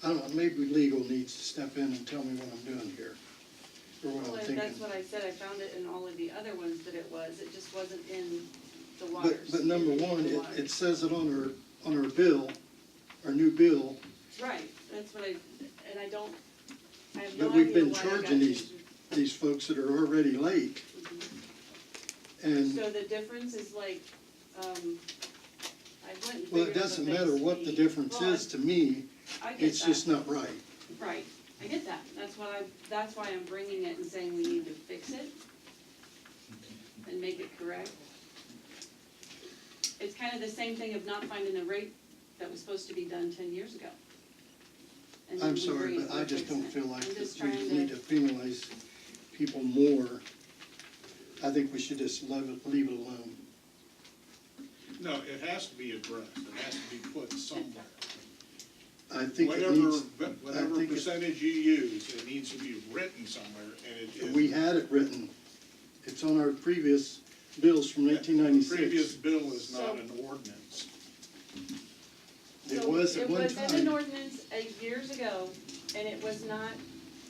I don't know, maybe legal needs to step in and tell me what I'm doing here, or what Well, I'm and thinking. that's what I said, I found it in all of the other ones that it just wasn't in the waters. But number one, it says it on our bill, our new bill, Right, that's what and I don't, I have no but idea we've been why I got charging changed. these folks that are already late. And, So the difference is like, I went and well, figured it out doesn't the matter fixed what the fee. difference Well, is to me, I get it's that. just not right. Right, I get that, that's why I'm bringing it and saying we need to fix it and make it correct. It's kind of the same thing of not finding the rate that was supposed to be done 10 years ago. And then I'm we sorry, bring it, but I we're just don't fixing feel it. like I'm just that we trying need to penalize people more. I think we should just leave it alone. No, it has to be addressed, it has to be put somewhere. I think it Whatever, needs, whatever think it- percentage you use, it needs to be written somewhere, and it is. we had it written. It's on our previous bills from The 1996. previous bill is not an ordinance. It was at one It was in an time. ordinance years ago, and it was not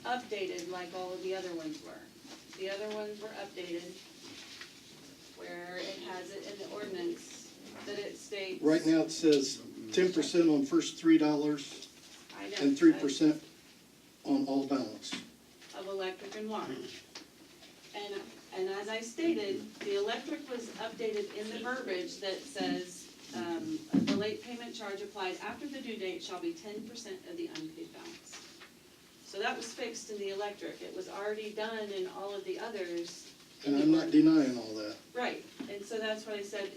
updated like all of the other ones were. The other ones were updated, where it has it in the ordinance that it states. Right now, it says 10% on first $3 I know, and 3% on all balance. of electric and water. And as I stated, the electric was updated in the verbiage that says, the late payment charge applied after the due date shall be 10% of the unpaid balance. So that was fixed in the electric. It was already done in all of the others. And I'm not denying all that. Right, and so that's why I said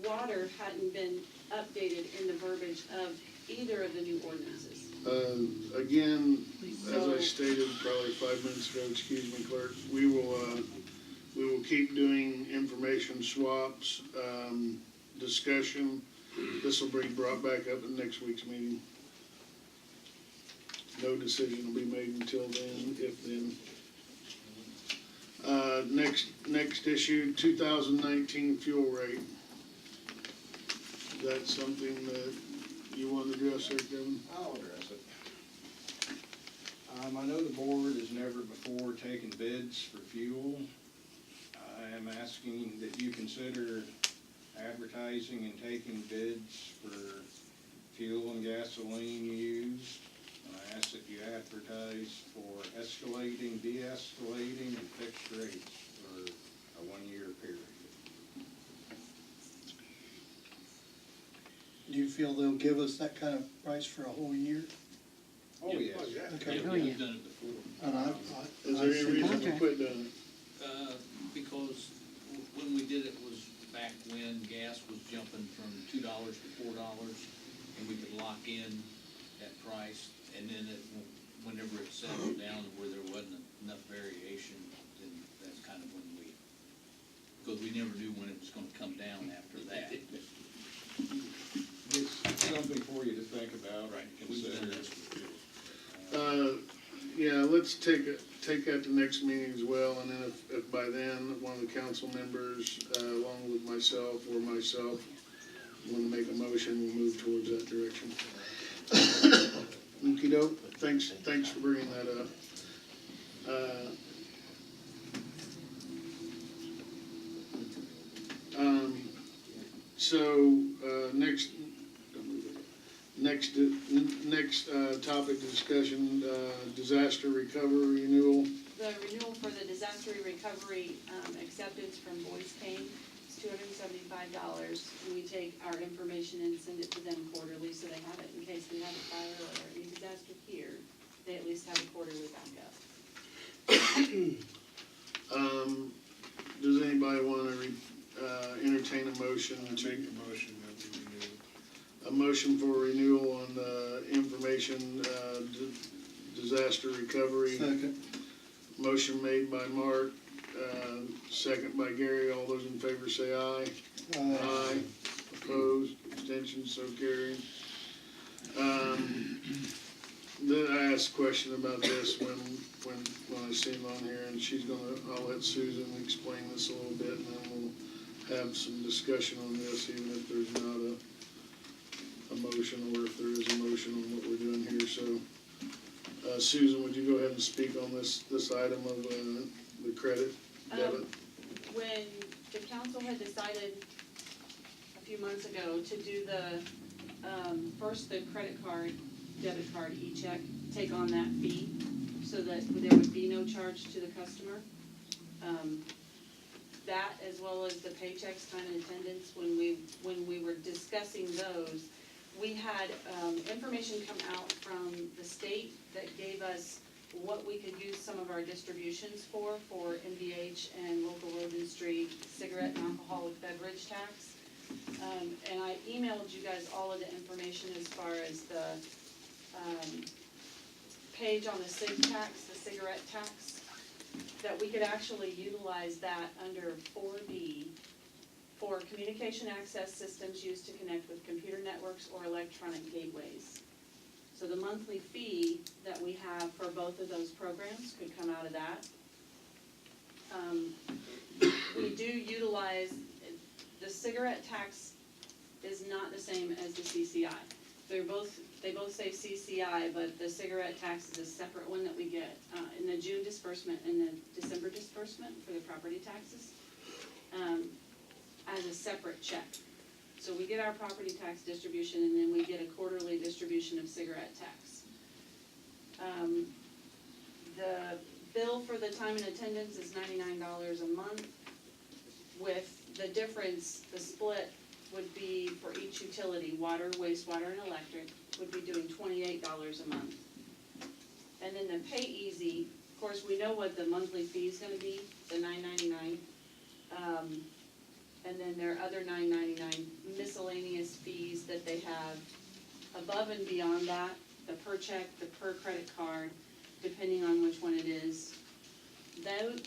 water hadn't been updated in the verbiage of either of the new ordinances. again, as I stated probably 5 minutes ago, excuse me, clerk, we will keep doing information swaps, discussion. This will be brought back up at next week's meeting. no decision will be made until then, if then. Next issue, 2019 fuel rate. Is that something that you want to address there, Kevin? I'll address it. I know the board has never before taken bids for fuel. I am asking that you consider advertising and taking bids for fuel and gasoline used. I ask that you advertise for escalating, de-escalating, and fixed rates for a 1-year period. Do you feel they'll give us that kind of price for a whole year? Oh, yes. Okay. Yeah, we've done it before. And Is there any reason to quit doing it? Because when we did it was back when gas was jumping from $2 to $4, and we could lock in that price, and then whenever it settled down where there wasn't enough variation, then that's kind of when because we never knew when it was gonna come down after that. It's something for you to think about, Right. consider. Yeah, let's take that to next meeting as well, and then if by then, one of the council members, along with myself or myself, want to make a motion, we'll move towards that direction. Okey-doke, thanks for bringing that up. Next topic discussion, disaster recovery renewal. The renewal for the disaster recovery acceptance from Boys Kane is $275. We take our information and send it to them quarterly, so they have it in case we have a fire or any disaster here. They at least have a quarterly backup. Does anybody want to entertain a motion? Make a motion that we renew. A motion for renewal on information disaster recovery. Second. Motion made by Mark, second by Gary. All those in favor say aye. Aye. Opposed, abstentions, so carried. Then I asked a question about this when I seen on here, and I'll let Susan explain this a little bit, and then we'll have some discussion on this, even if there's not a motion, or if there is a motion on what we're doing here. So, Susan, would you go ahead and speak on this item of the credit debit? When the council had decided a few months ago to do the, first the credit card, debit card, e-check, take on that fee, so that there would be no charge to the customer. That, as well as the paychecks, time and attendance, when we were discussing those, we had information come out from the state that gave us what we could use some of our distributions for NVH and local road and street cigarette and alcoholic beverage tax. And I emailed you guys all of the information as far as the page on the cig tax, the cigarette tax, that we could actually utilize that under 4B for communication access systems used to connect with computer networks or electronic gateways. So the monthly fee that we have for both of those programs could come out of that. We do utilize, the cigarette tax is not the same as the CCI. They both say CCI, but the cigarette tax is a separate one that we get in the June disbursement and the December disbursement for the property taxes as a separate check. So we get our property tax distribution, and then we get a quarterly distribution of cigarette tax. The bill for the time and attendance is $99 a month. With the difference, the split would be for each utility, water, wastewater, and electric, would be doing $28 a month. And then the Pay Easy, of course, we know what the monthly fee is gonna be, the $9.99. And then there are other $9.99 miscellaneous fees that they have above and beyond that, the per check, the per credit card, depending on which one it is.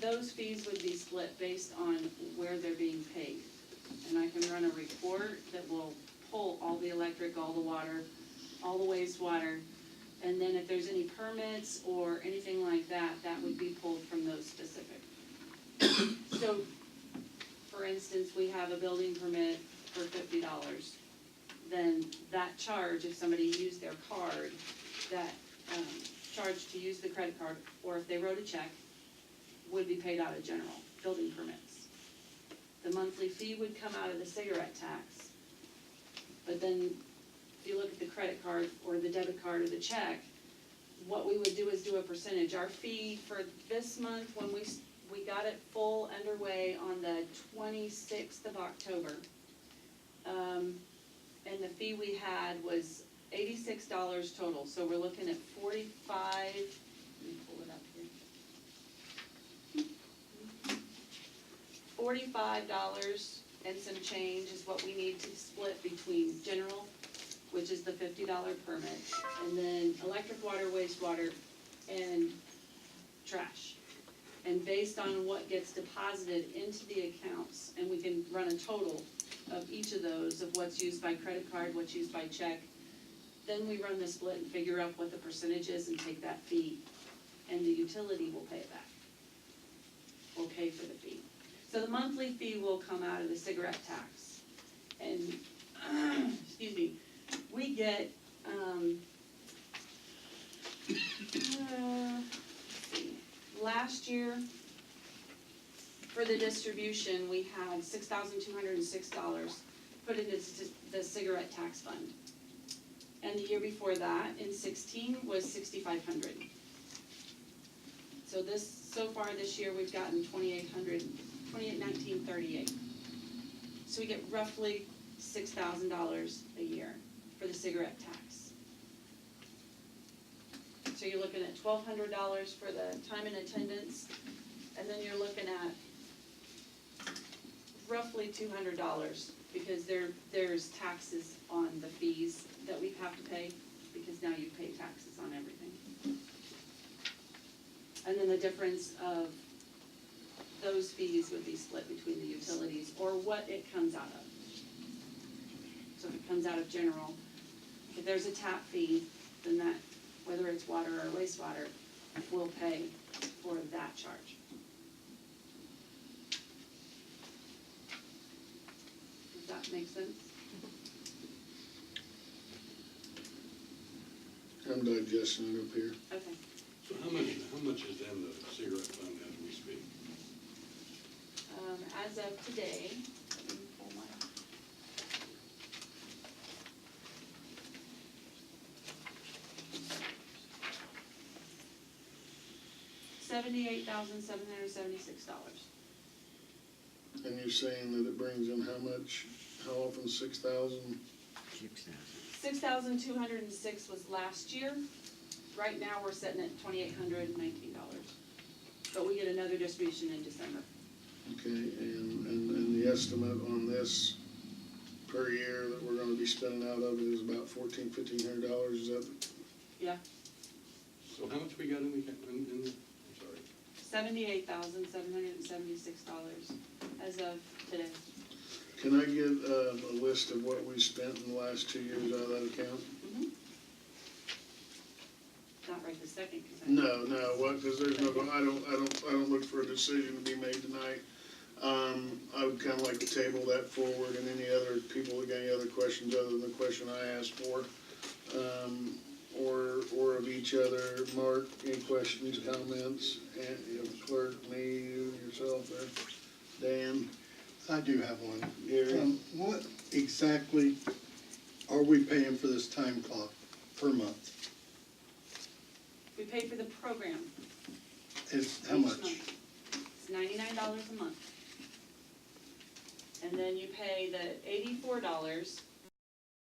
Those fees would be split based on where they're being paid. And I can run a report that will pull all the electric, all the water, all the wastewater, And then if there's any permits or anything like that, that would be pulled from those specific. So, for instance, we have a building permit for $50. Then that charge, if somebody used their card, that charge to use the credit card, or if they wrote a check, would be paid out of general building permits. The monthly fee would come out of the cigarette tax. But then, if you look at the credit card or the debit card or the check, what we would do is do a percentage. Our fee for this month, when we got it full underway on the 26th of October, and the fee we had was $86 total, so we're looking at 45, let me pull it up here. $45 and some change is what we need to split between general, which is the $50 permit, and then electric, water, wastewater, and trash. And based on what gets deposited into the accounts, and we can run a total of each of those, of what's used by credit card, what's used by check, then we run the split and figure out what the percentage is and take that fee, and the utility will pay it back. We'll pay for the fee. So the monthly fee will come out of the cigarette tax. And, excuse me, we get, last year, for the distribution, we had $6,206 put into the cigarette tax fund. And the year before that, in 16, was $6,500. So far this year, we've gotten $2,819.38. So we get roughly $6,000 a year for the cigarette tax. So you're looking at $1,200 for the time and attendance, and then you're looking at roughly $200, because there's taxes on the fees that we have to pay, because now you pay taxes on everything. And then the difference of those fees would be split between the utilities, or what it comes out of. So if it comes out of general, if there's a tap fee, then that, whether it's water or wastewater, will pay for that charge. Does that make sense? I'm digesting it up here. Okay. So how much is in the cigarette fund as we speak? As of today, let me pull my $78,776. And you're saying that it brings in how much, how often, 6,000? 6,206 was last year. Right now, we're sitting at $2,819. But we get another distribution in December. Okay, and the estimate on this per year that we're gonna be spending out of it is about $1,400-1,500, is that? Yeah, So how much we got in the, I'm sorry. $78,776 as of today. Can I get a list of what we spent in the last 2 years out of that account? Not right this second, because No, what, because there's no, I don't look for a decision to be made tonight. I would kinda like to table that forward, and any other people that got any other questions other than the question I asked for, or of each other. Mark, any questions, comments, and, you know, clerk, me, you, yourself there, Dan? I do have one. Gary? What exactly are we paying for this time clock per month? we pay for the program. Is how each much? month. It's $99 a month. And then you pay the $84